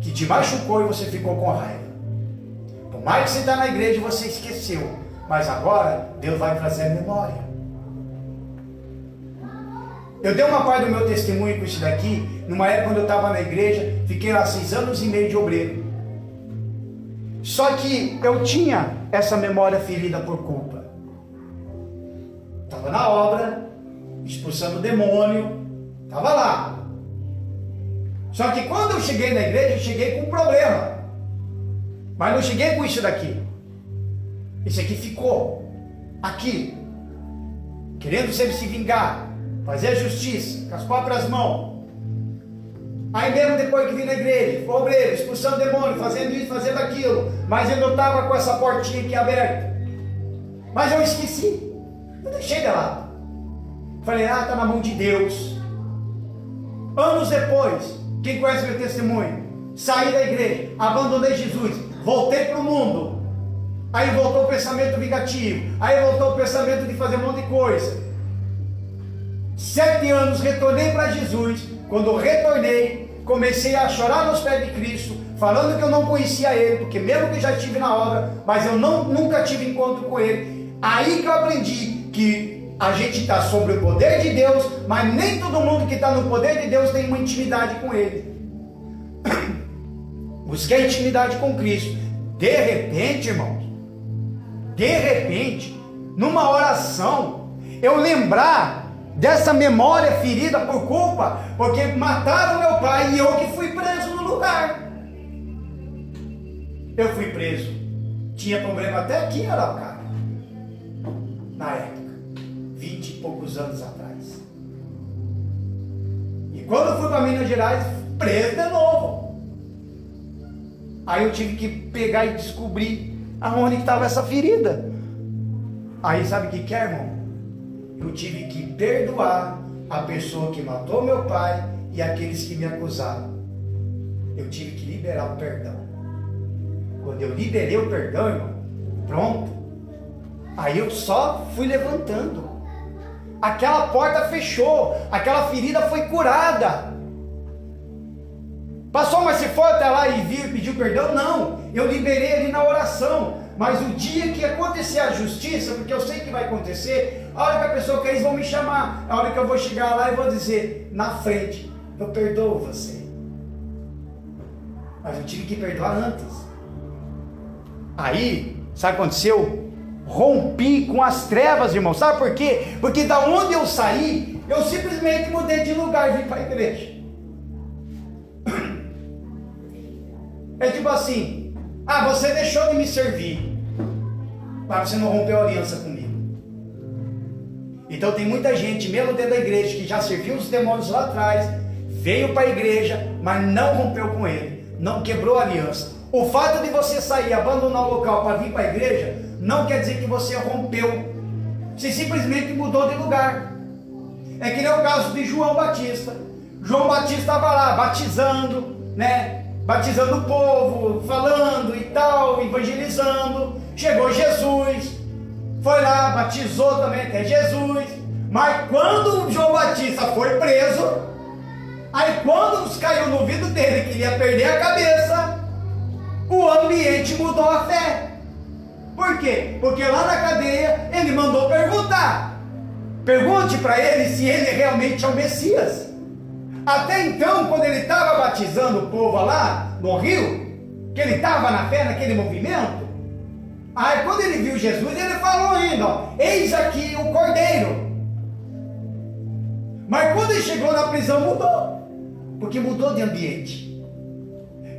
[SPEAKER 2] que te machucou e você ficou com raiva. Por mais que você está na igreja e você esqueceu, mas agora Deus vai trazer memória. Eu dei uma parte do meu testemunho com isso daqui, numa época quando eu estava na igreja, fiquei lá 6 anos e meio de obreiro. Só que eu tinha essa memória ferida por culpa. Estava na obra, expulsando o demônio, estava lá. Só que quando eu cheguei na igreja, eu cheguei com um problema. Mas não cheguei com isso daqui. Esse aqui ficou aqui, querendo sempre se vingar, fazer a justiça com as próprias mãos. Aí mesmo depois que vim na igreja, foi obreiro, expulsando o demônio, fazendo isso, fazendo aquilo, mas eu não estava com essa portinha aqui aberta. Mas eu esqueci, eu deixei de lado. Falei, está na mão de Deus. Anos depois, quem conhece meu testemunho, saí da igreja, abandonei Jesus, voltei para o mundo. Aí voltou o pensamento vingativo, aí voltou o pensamento de fazer um monte de coisa. 7 anos retornei para Jesus. Quando eu retornei, comecei a chorar nos pés de Cristo, falando que eu não conhecia Ele, porque mesmo que já estive na obra, mas eu nunca tive encontro com Ele. Aí que eu aprendi que a gente está sobre o poder de Deus, mas nem todo mundo que está no poder de Deus tem uma intimidade com Ele. Busquei intimidade com Cristo. De repente, irmãos, numa oração, eu lembrar dessa memória ferida por culpa, porque mataram meu pai e eu que fui preso no lugar. Eu fui preso. Tinha problema até aqui em Araucária, na época, 20 e poucos anos atrás. E quando eu fui para Minas Gerais, preso de novo. Aí eu tive que pegar e descobrir aonde estava essa ferida. Aí sabe o que é, irmão? Eu tive que perdoar a pessoa que matou meu pai e aqueles que me acusaram. Eu tive que liberar o perdão. Quando eu liberei o perdão, irmão, pronto. Aí eu só fui levantando. Aquela porta fechou, aquela ferida foi curada. Pastor, mas se for até lá e vir pedir perdão? Não, eu liberei ali na oração. Mas o dia que acontecer a justiça, porque eu sei que vai acontecer, a hora que a pessoa quer, eles vão me chamar. A hora que eu vou chegar lá e vou dizer, na frente, eu perdoo você. Mas eu tive que perdoar antes. Aí, sabe o que aconteceu? Rompi com as trevas, irmão. Sabe por quê? Porque da onde eu saí, eu simplesmente mudei de lugar e vim para a igreja. É tipo assim, você deixou de me servir, mas você não rompeu a aliança comigo. Então tem muita gente, mesmo dentro da igreja, que já serviu os demônios lá atrás, veio para a igreja, mas não rompeu com ele, não quebrou a aliança. O fato de você sair, abandonar o local para vir para a igreja, não quer dizer que você rompeu. Você simplesmente mudou de lugar. É que nem o caso de João Batista. João Batista estava lá, batizando, né? Batizando o povo, falando e tal, evangelizando. Chegou Jesus, foi lá, batizou também até Jesus. Mas quando João Batista foi preso, Aí quando caiu no ouvido dele que ele ia perder a cabeça, o ambiente mudou a fé. Por quê? Porque lá na cadeia ele mandou perguntar. Pergunte para ele se ele realmente é o Messias. Até então, quando ele estava batizando o povo lá no rio, que ele estava na fé, naquele movimento, aí quando ele viu Jesus, ele falou ainda, ó, eis aqui o Cordeiro. Mas quando ele chegou na prisão, mudou, porque mudou de ambiente.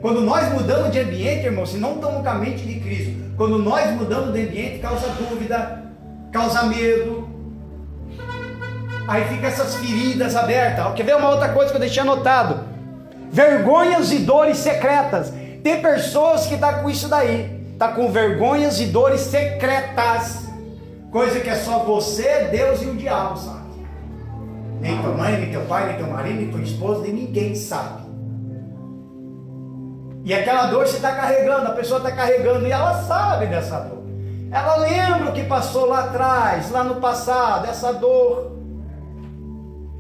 [SPEAKER 2] Quando nós mudamos de ambiente, irmão, se não estamos com a mente de Cristo, quando nós mudamos de ambiente, causa dúvida, causa medo, aí fica essas feridas abertas. Quer ver uma outra coisa que eu deixei anotado? Vergonhas e dores secretas. Tem pessoas que estão com isso daí, está com vergonhas e dores secretas, coisa que é só você, Deus e o diabo sabe. Nem tua mãe, nem teu pai, nem teu marido, nem tua esposa, nem ninguém sabe. E aquela dor você está carregando, a pessoa está carregando e ela sabe dessa dor. Ela lembra o que passou lá atrás, lá no passado, essa dor.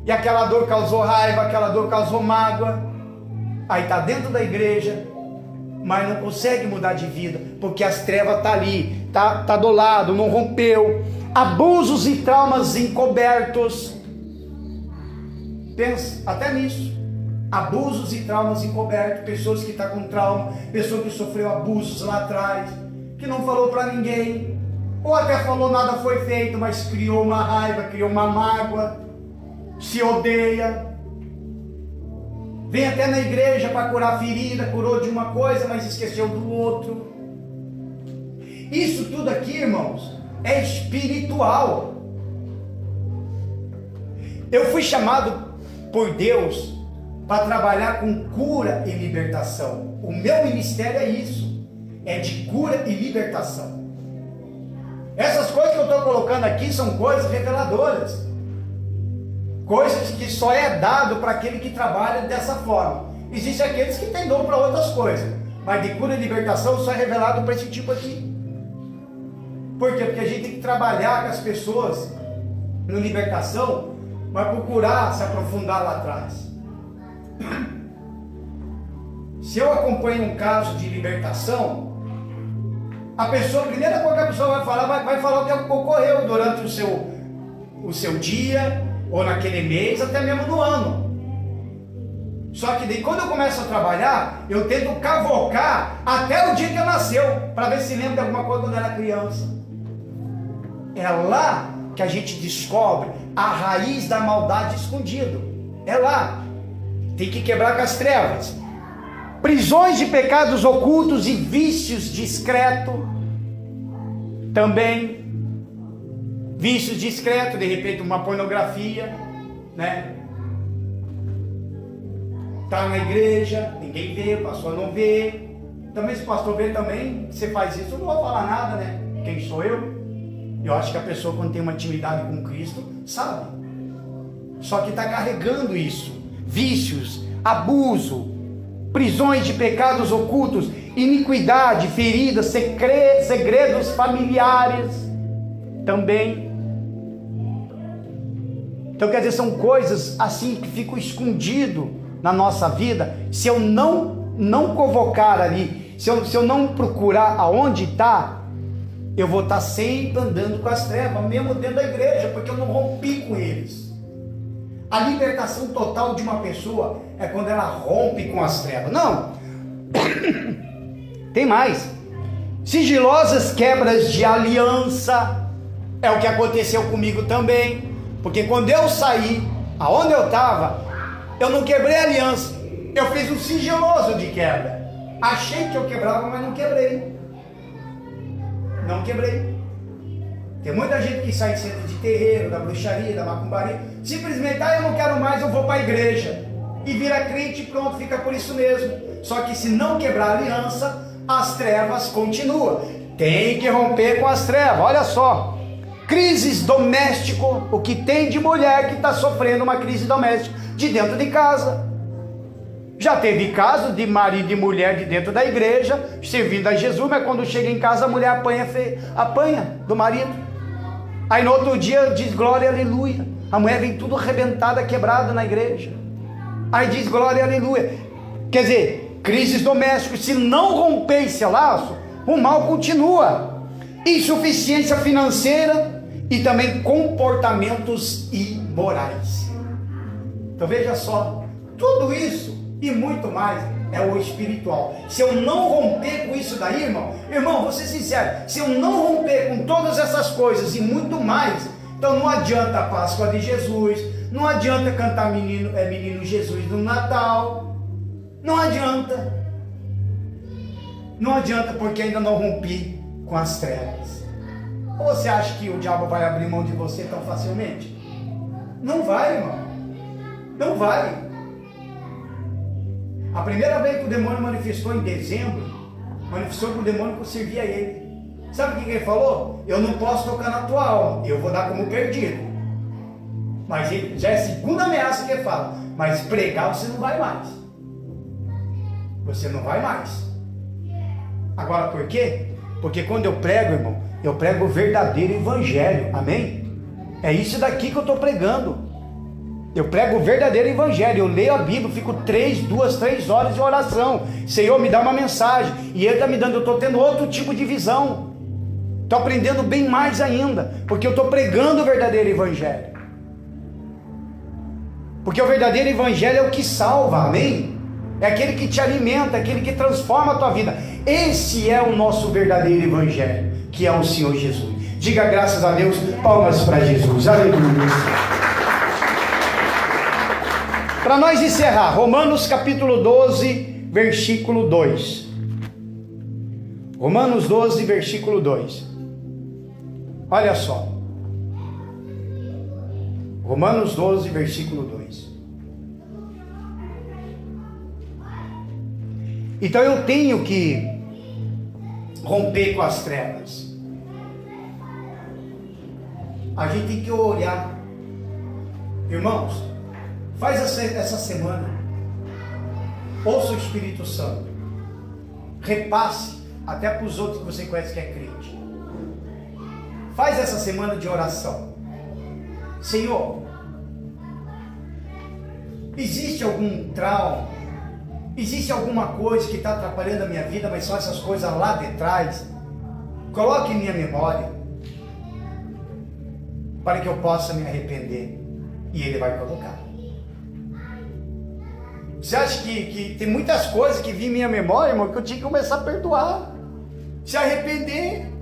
[SPEAKER 2] E aquela dor causou raiva, aquela dor causou mágoa. Aí está dentro da igreja, mas não consegue mudar de vida, porque as trevas estão ali, tá do lado, não rompeu. Abusos e traumas encobertos. Pensa até nisso. Abusos e traumas encobertos, pessoas que estão com trauma, pessoa que sofreu abusos lá atrás, que não falou para ninguém, ou até falou nada foi feito, mas criou uma raiva, criou uma mágoa, se odeia, vem até na igreja para curar a ferida, curou de uma coisa, mas esqueceu do outro. Isso tudo aqui, irmãos, é espiritual. Eu fui chamado por Deus para trabalhar com cura e libertação. O meu ministério é isso, é de cura e libertação. Essas coisas que eu estou colocando aqui são coisas reveladoras, coisas que só é dado para aquele que trabalha dessa forma. Existem aqueles que têm dom para outras coisas, mas de cura e libertação só é revelado para esse tipo aqui. Por quê? Porque a gente tem que trabalhar com as pessoas na libertação, mas procurar se aprofundar lá atrás. Se eu acompanho um caso de libertação, a pessoa, a primeira coisa que a pessoa vai falar, vai falar o que ocorreu durante o seu dia, ou naquele mês, até mesmo no ano. Só que daí, quando eu começo a trabalhar, eu tento cavocar até o dia que ela nasceu, para ver se lembra de alguma coisa quando era criança. É lá que a gente descobre a raiz da maldade escondida. É lá. Tem que quebrar com as trevas. Prisões de pecados ocultos e vícios discretos. Também. Vícios discretos, de repente uma pornografia, né? Tá na igreja, ninguém vê, o pastor não vê. Também se o pastor vê também, você faz isso, eu não vou falar nada, né? Quem sou eu? Eu acho que a pessoa, quando tem uma intimidade com Cristo, sabe. Só que está carregando isso. Vícios, abuso, prisões de pecados ocultos, iniquidade, feridas, segredos familiares também. Então quer dizer, são coisas assim que ficam escondidas na nossa vida. Se eu não convocar ali, se eu não procurar aonde está, eu vou estar sempre andando com as trevas, mesmo dentro da igreja, porque eu não rompi com eles. A libertação total de uma pessoa é quando ela rompe com as trevas. Não, tem mais. Sigilosas quebras de aliança, é o que aconteceu comigo também, porque quando eu saí, aonde eu estava, eu não quebrei a aliança, eu fiz um sigiloso de quebra. Achei que eu quebrava, mas não quebrei. Não quebrei. Tem muita gente que sai de centro de terreiro, da bruxaria, da macumbaria, simplesmente, eu não quero mais, eu vou para a igreja, e vira crente e pronto, fica por isso mesmo. Só que se não quebrar a aliança, as trevas continuam. Tem que romper com as trevas. Olha só, crises domésticas, o que tem de mulher que está sofrendo uma crise doméstica de dentro de casa. Já teve caso de marido e mulher de dentro da igreja, servindo a Jesus, mas quando chega em casa a mulher apanha do marido. Aí no outro dia diz glória, aleluia. A mulher vem tudo arrebentada, quebrada na igreja. Aí diz glória, aleluia. Quer dizer, crises domésticas, se não romper esse laço, o mal continua. Insuficiência financeira e também comportamentos imorais. Então veja só, tudo isso e muito mais é o espiritual. Se eu não romper com isso daí, irmão, vou ser sincero, se eu não romper com todas essas coisas e muito mais, então não adianta a Páscoa de Jesus, não adianta cantar menino Jesus no Natal, não adianta porque ainda não rompi com as trevas. Ou você acha que o diabo vai abrir mão de você tão facilmente? Não vai, irmão, não vai. A primeira vez que o demônio manifestou em dezembro, manifestou que o demônio que servia ele. Sabe o que ele falou? Eu não posso tocar na tua alma, eu vou dar como perdido. Mas ele, já é a segunda ameaça que ele fala, mas pregar você não vai mais. Você não vai mais. Agora por quê? Porque quando eu prego, irmão, eu prego o verdadeiro evangelho, amém? É isso daqui que eu estou pregando. Eu prego o verdadeiro evangelho, eu leio a Bíblia, fico 2, 3 horas de oração. Senhor, me dá uma mensagem, e Ele está me dando, eu estou tendo outro tipo de visão. Estou aprendendo bem mais ainda, porque eu estou pregando o verdadeiro evangelho. Porque o verdadeiro evangelho é o que salva, amém? É aquele que te alimenta, aquele que transforma a tua vida. Esse é o nosso verdadeiro evangelho, que é o Senhor Jesus. Diga graças a Deus, palmas para Jesus, aleluia. Para nós encerrar, Romanos capítulo 12, versículo 2. Romanos 12, versículo 2. Olha só. Romanos 12, versículo 2. Então eu tenho que romper com as trevas. A gente tem que olhar. Irmãos, faz essa semana, ouça o Espírito Santo, repasse até para os outros que você conhece que é crente. Faz essa semana de oração. Senhor, existe algum trauma, existe alguma coisa que está atrapalhando a minha vida, mas são essas coisas lá de trás? Coloque em minha memória, para que eu possa me arrepender, e Ele vai colocar. Você acha que tem muitas coisas que vi em minha memória, irmão, que eu tinha que começar a perdoar, se arrepender?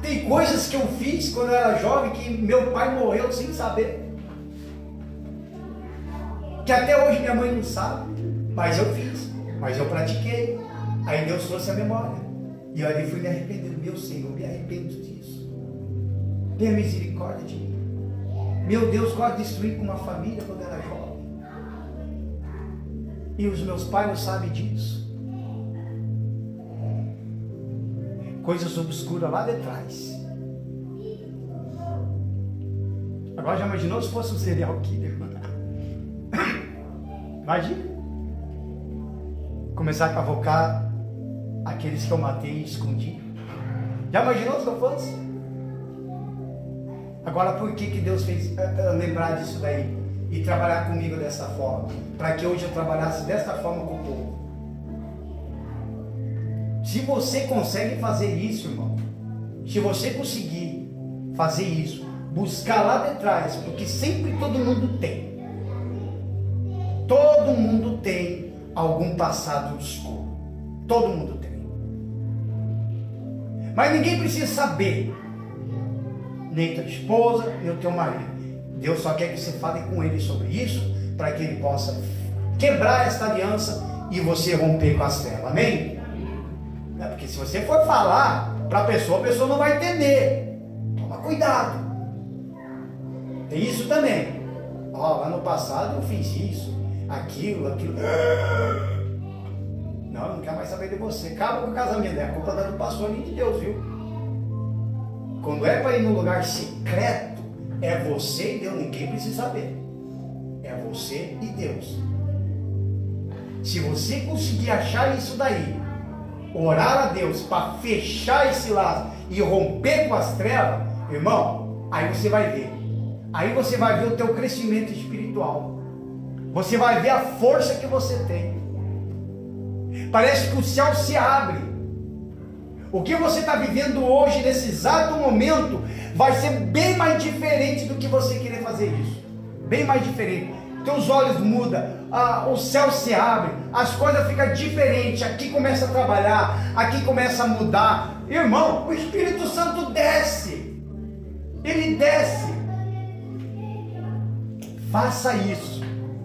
[SPEAKER 2] Tem coisas que eu fiz quando eu era jovem, que meu pai morreu sem saber, que até hoje minha mãe não sabe, mas eu fiz, mas eu pratiquei. Aí Deus trouxe a memória, e eu ali fui me arrependendo. Meu Senhor, me arrependo disso, tenha misericórdia de mim. Meu Deus, quase destruí com uma família quando eu era jovem, e os meus pais não sabem disso. Coisas obscuras lá de trás. Agora já imaginou se fosse um serial killer? Imagina. Começar a cavocar aqueles que eu matei e escondi. Já imaginou se eu fosse? Agora por que Deus fez lembrar disso daí? E trabalhar comigo dessa forma, para que hoje eu trabalhasse dessa forma com o povo. Se você consegue fazer isso, irmão, se você conseguir fazer isso, buscar lá de trás, porque sempre todo mundo tem algum passado escuro, todo mundo tem, mas ninguém precisa saber, nem tua esposa, nem o teu marido. Deus só quer que você fale com Ele sobre isso, para que Ele possa quebrar esta aliança e você romper com as trevas, amém? Porque se você for falar para a pessoa não vai entender. Toma cuidado. Tem isso também. Lá no passado eu fiz isso, aquilo. Não, eu não quero mais saber de você. Acaba com o casamento, é a culpa do pastor nem de Deus, viu? Quando é para ir num lugar secreto, é você e Deus, ninguém precisa saber. É você e Deus. Se você conseguir achar isso daí, orar a Deus para fechar esse laço e romper com as trevas, irmão, aí você vai ver. Aí você vai ver o teu crescimento espiritual. Você vai ver a força que você tem. Parece que o céu se abre. O que você está vivendo hoje, nesse exato momento, vai ser bem mais diferente do que você querer fazer isso. Bem mais diferente. Teus olhos mudam, o céu se abre, as coisas ficam diferentes. Aqui começa a trabalhar, aqui começa a mudar. Irmão, o Espírito Santo desce. Ele desce. Faça isso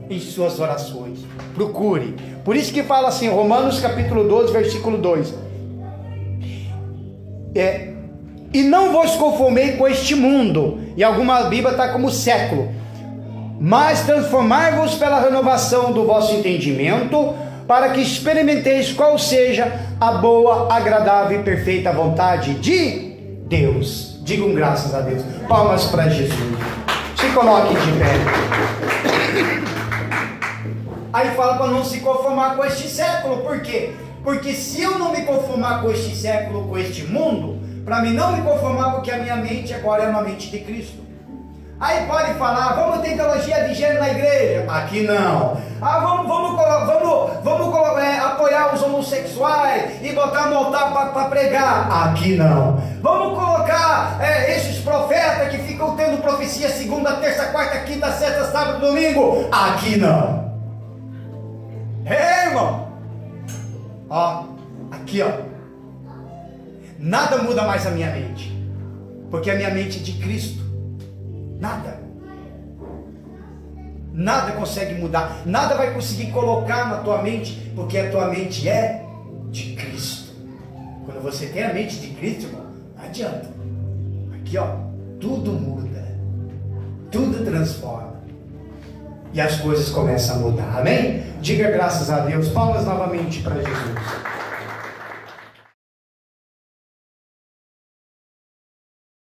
[SPEAKER 2] em suas orações. Procure. Por isso que fala assim, Romanos capítulo 12, versículo 2. E não vos conformei com este mundo. E alguma Bíblia está como século. Mas transformai-vos pela renovação do vosso entendimento, para que experimenteis qual seja a boa, agradável e perfeita vontade de Deus. Digam graças a Deus. Palmas para Jesus. Se coloque de pé. Aí fala para não se conformar com este século. Por quê? Porque se eu não me conformar com este século, com este mundo, para mim não me conformar, porque a minha mente agora é uma mente de Cristo. Aí pode falar, vamos ter teologia de gênero na igreja? Aqui não. Vamos apoiar os homossexuais e botar no altar para pregar? Aqui não. Vamos colocar esses profetas que ficam tendo profecia segunda, terça, quarta, quinta, sexta, sábado, domingo? Aqui não. Irmão. Aqui nada muda mais a minha mente, porque a minha mente é de Cristo. Nada consegue mudar, nada vai conseguir colocar na tua mente, porque a tua mente é de Cristo. Quando você tem a mente de Cristo, irmão, não adianta. Aqui tudo muda, tudo transforma, e as coisas começam a mudar, amém? Diga graças a Deus, palmas novamente para Jesus.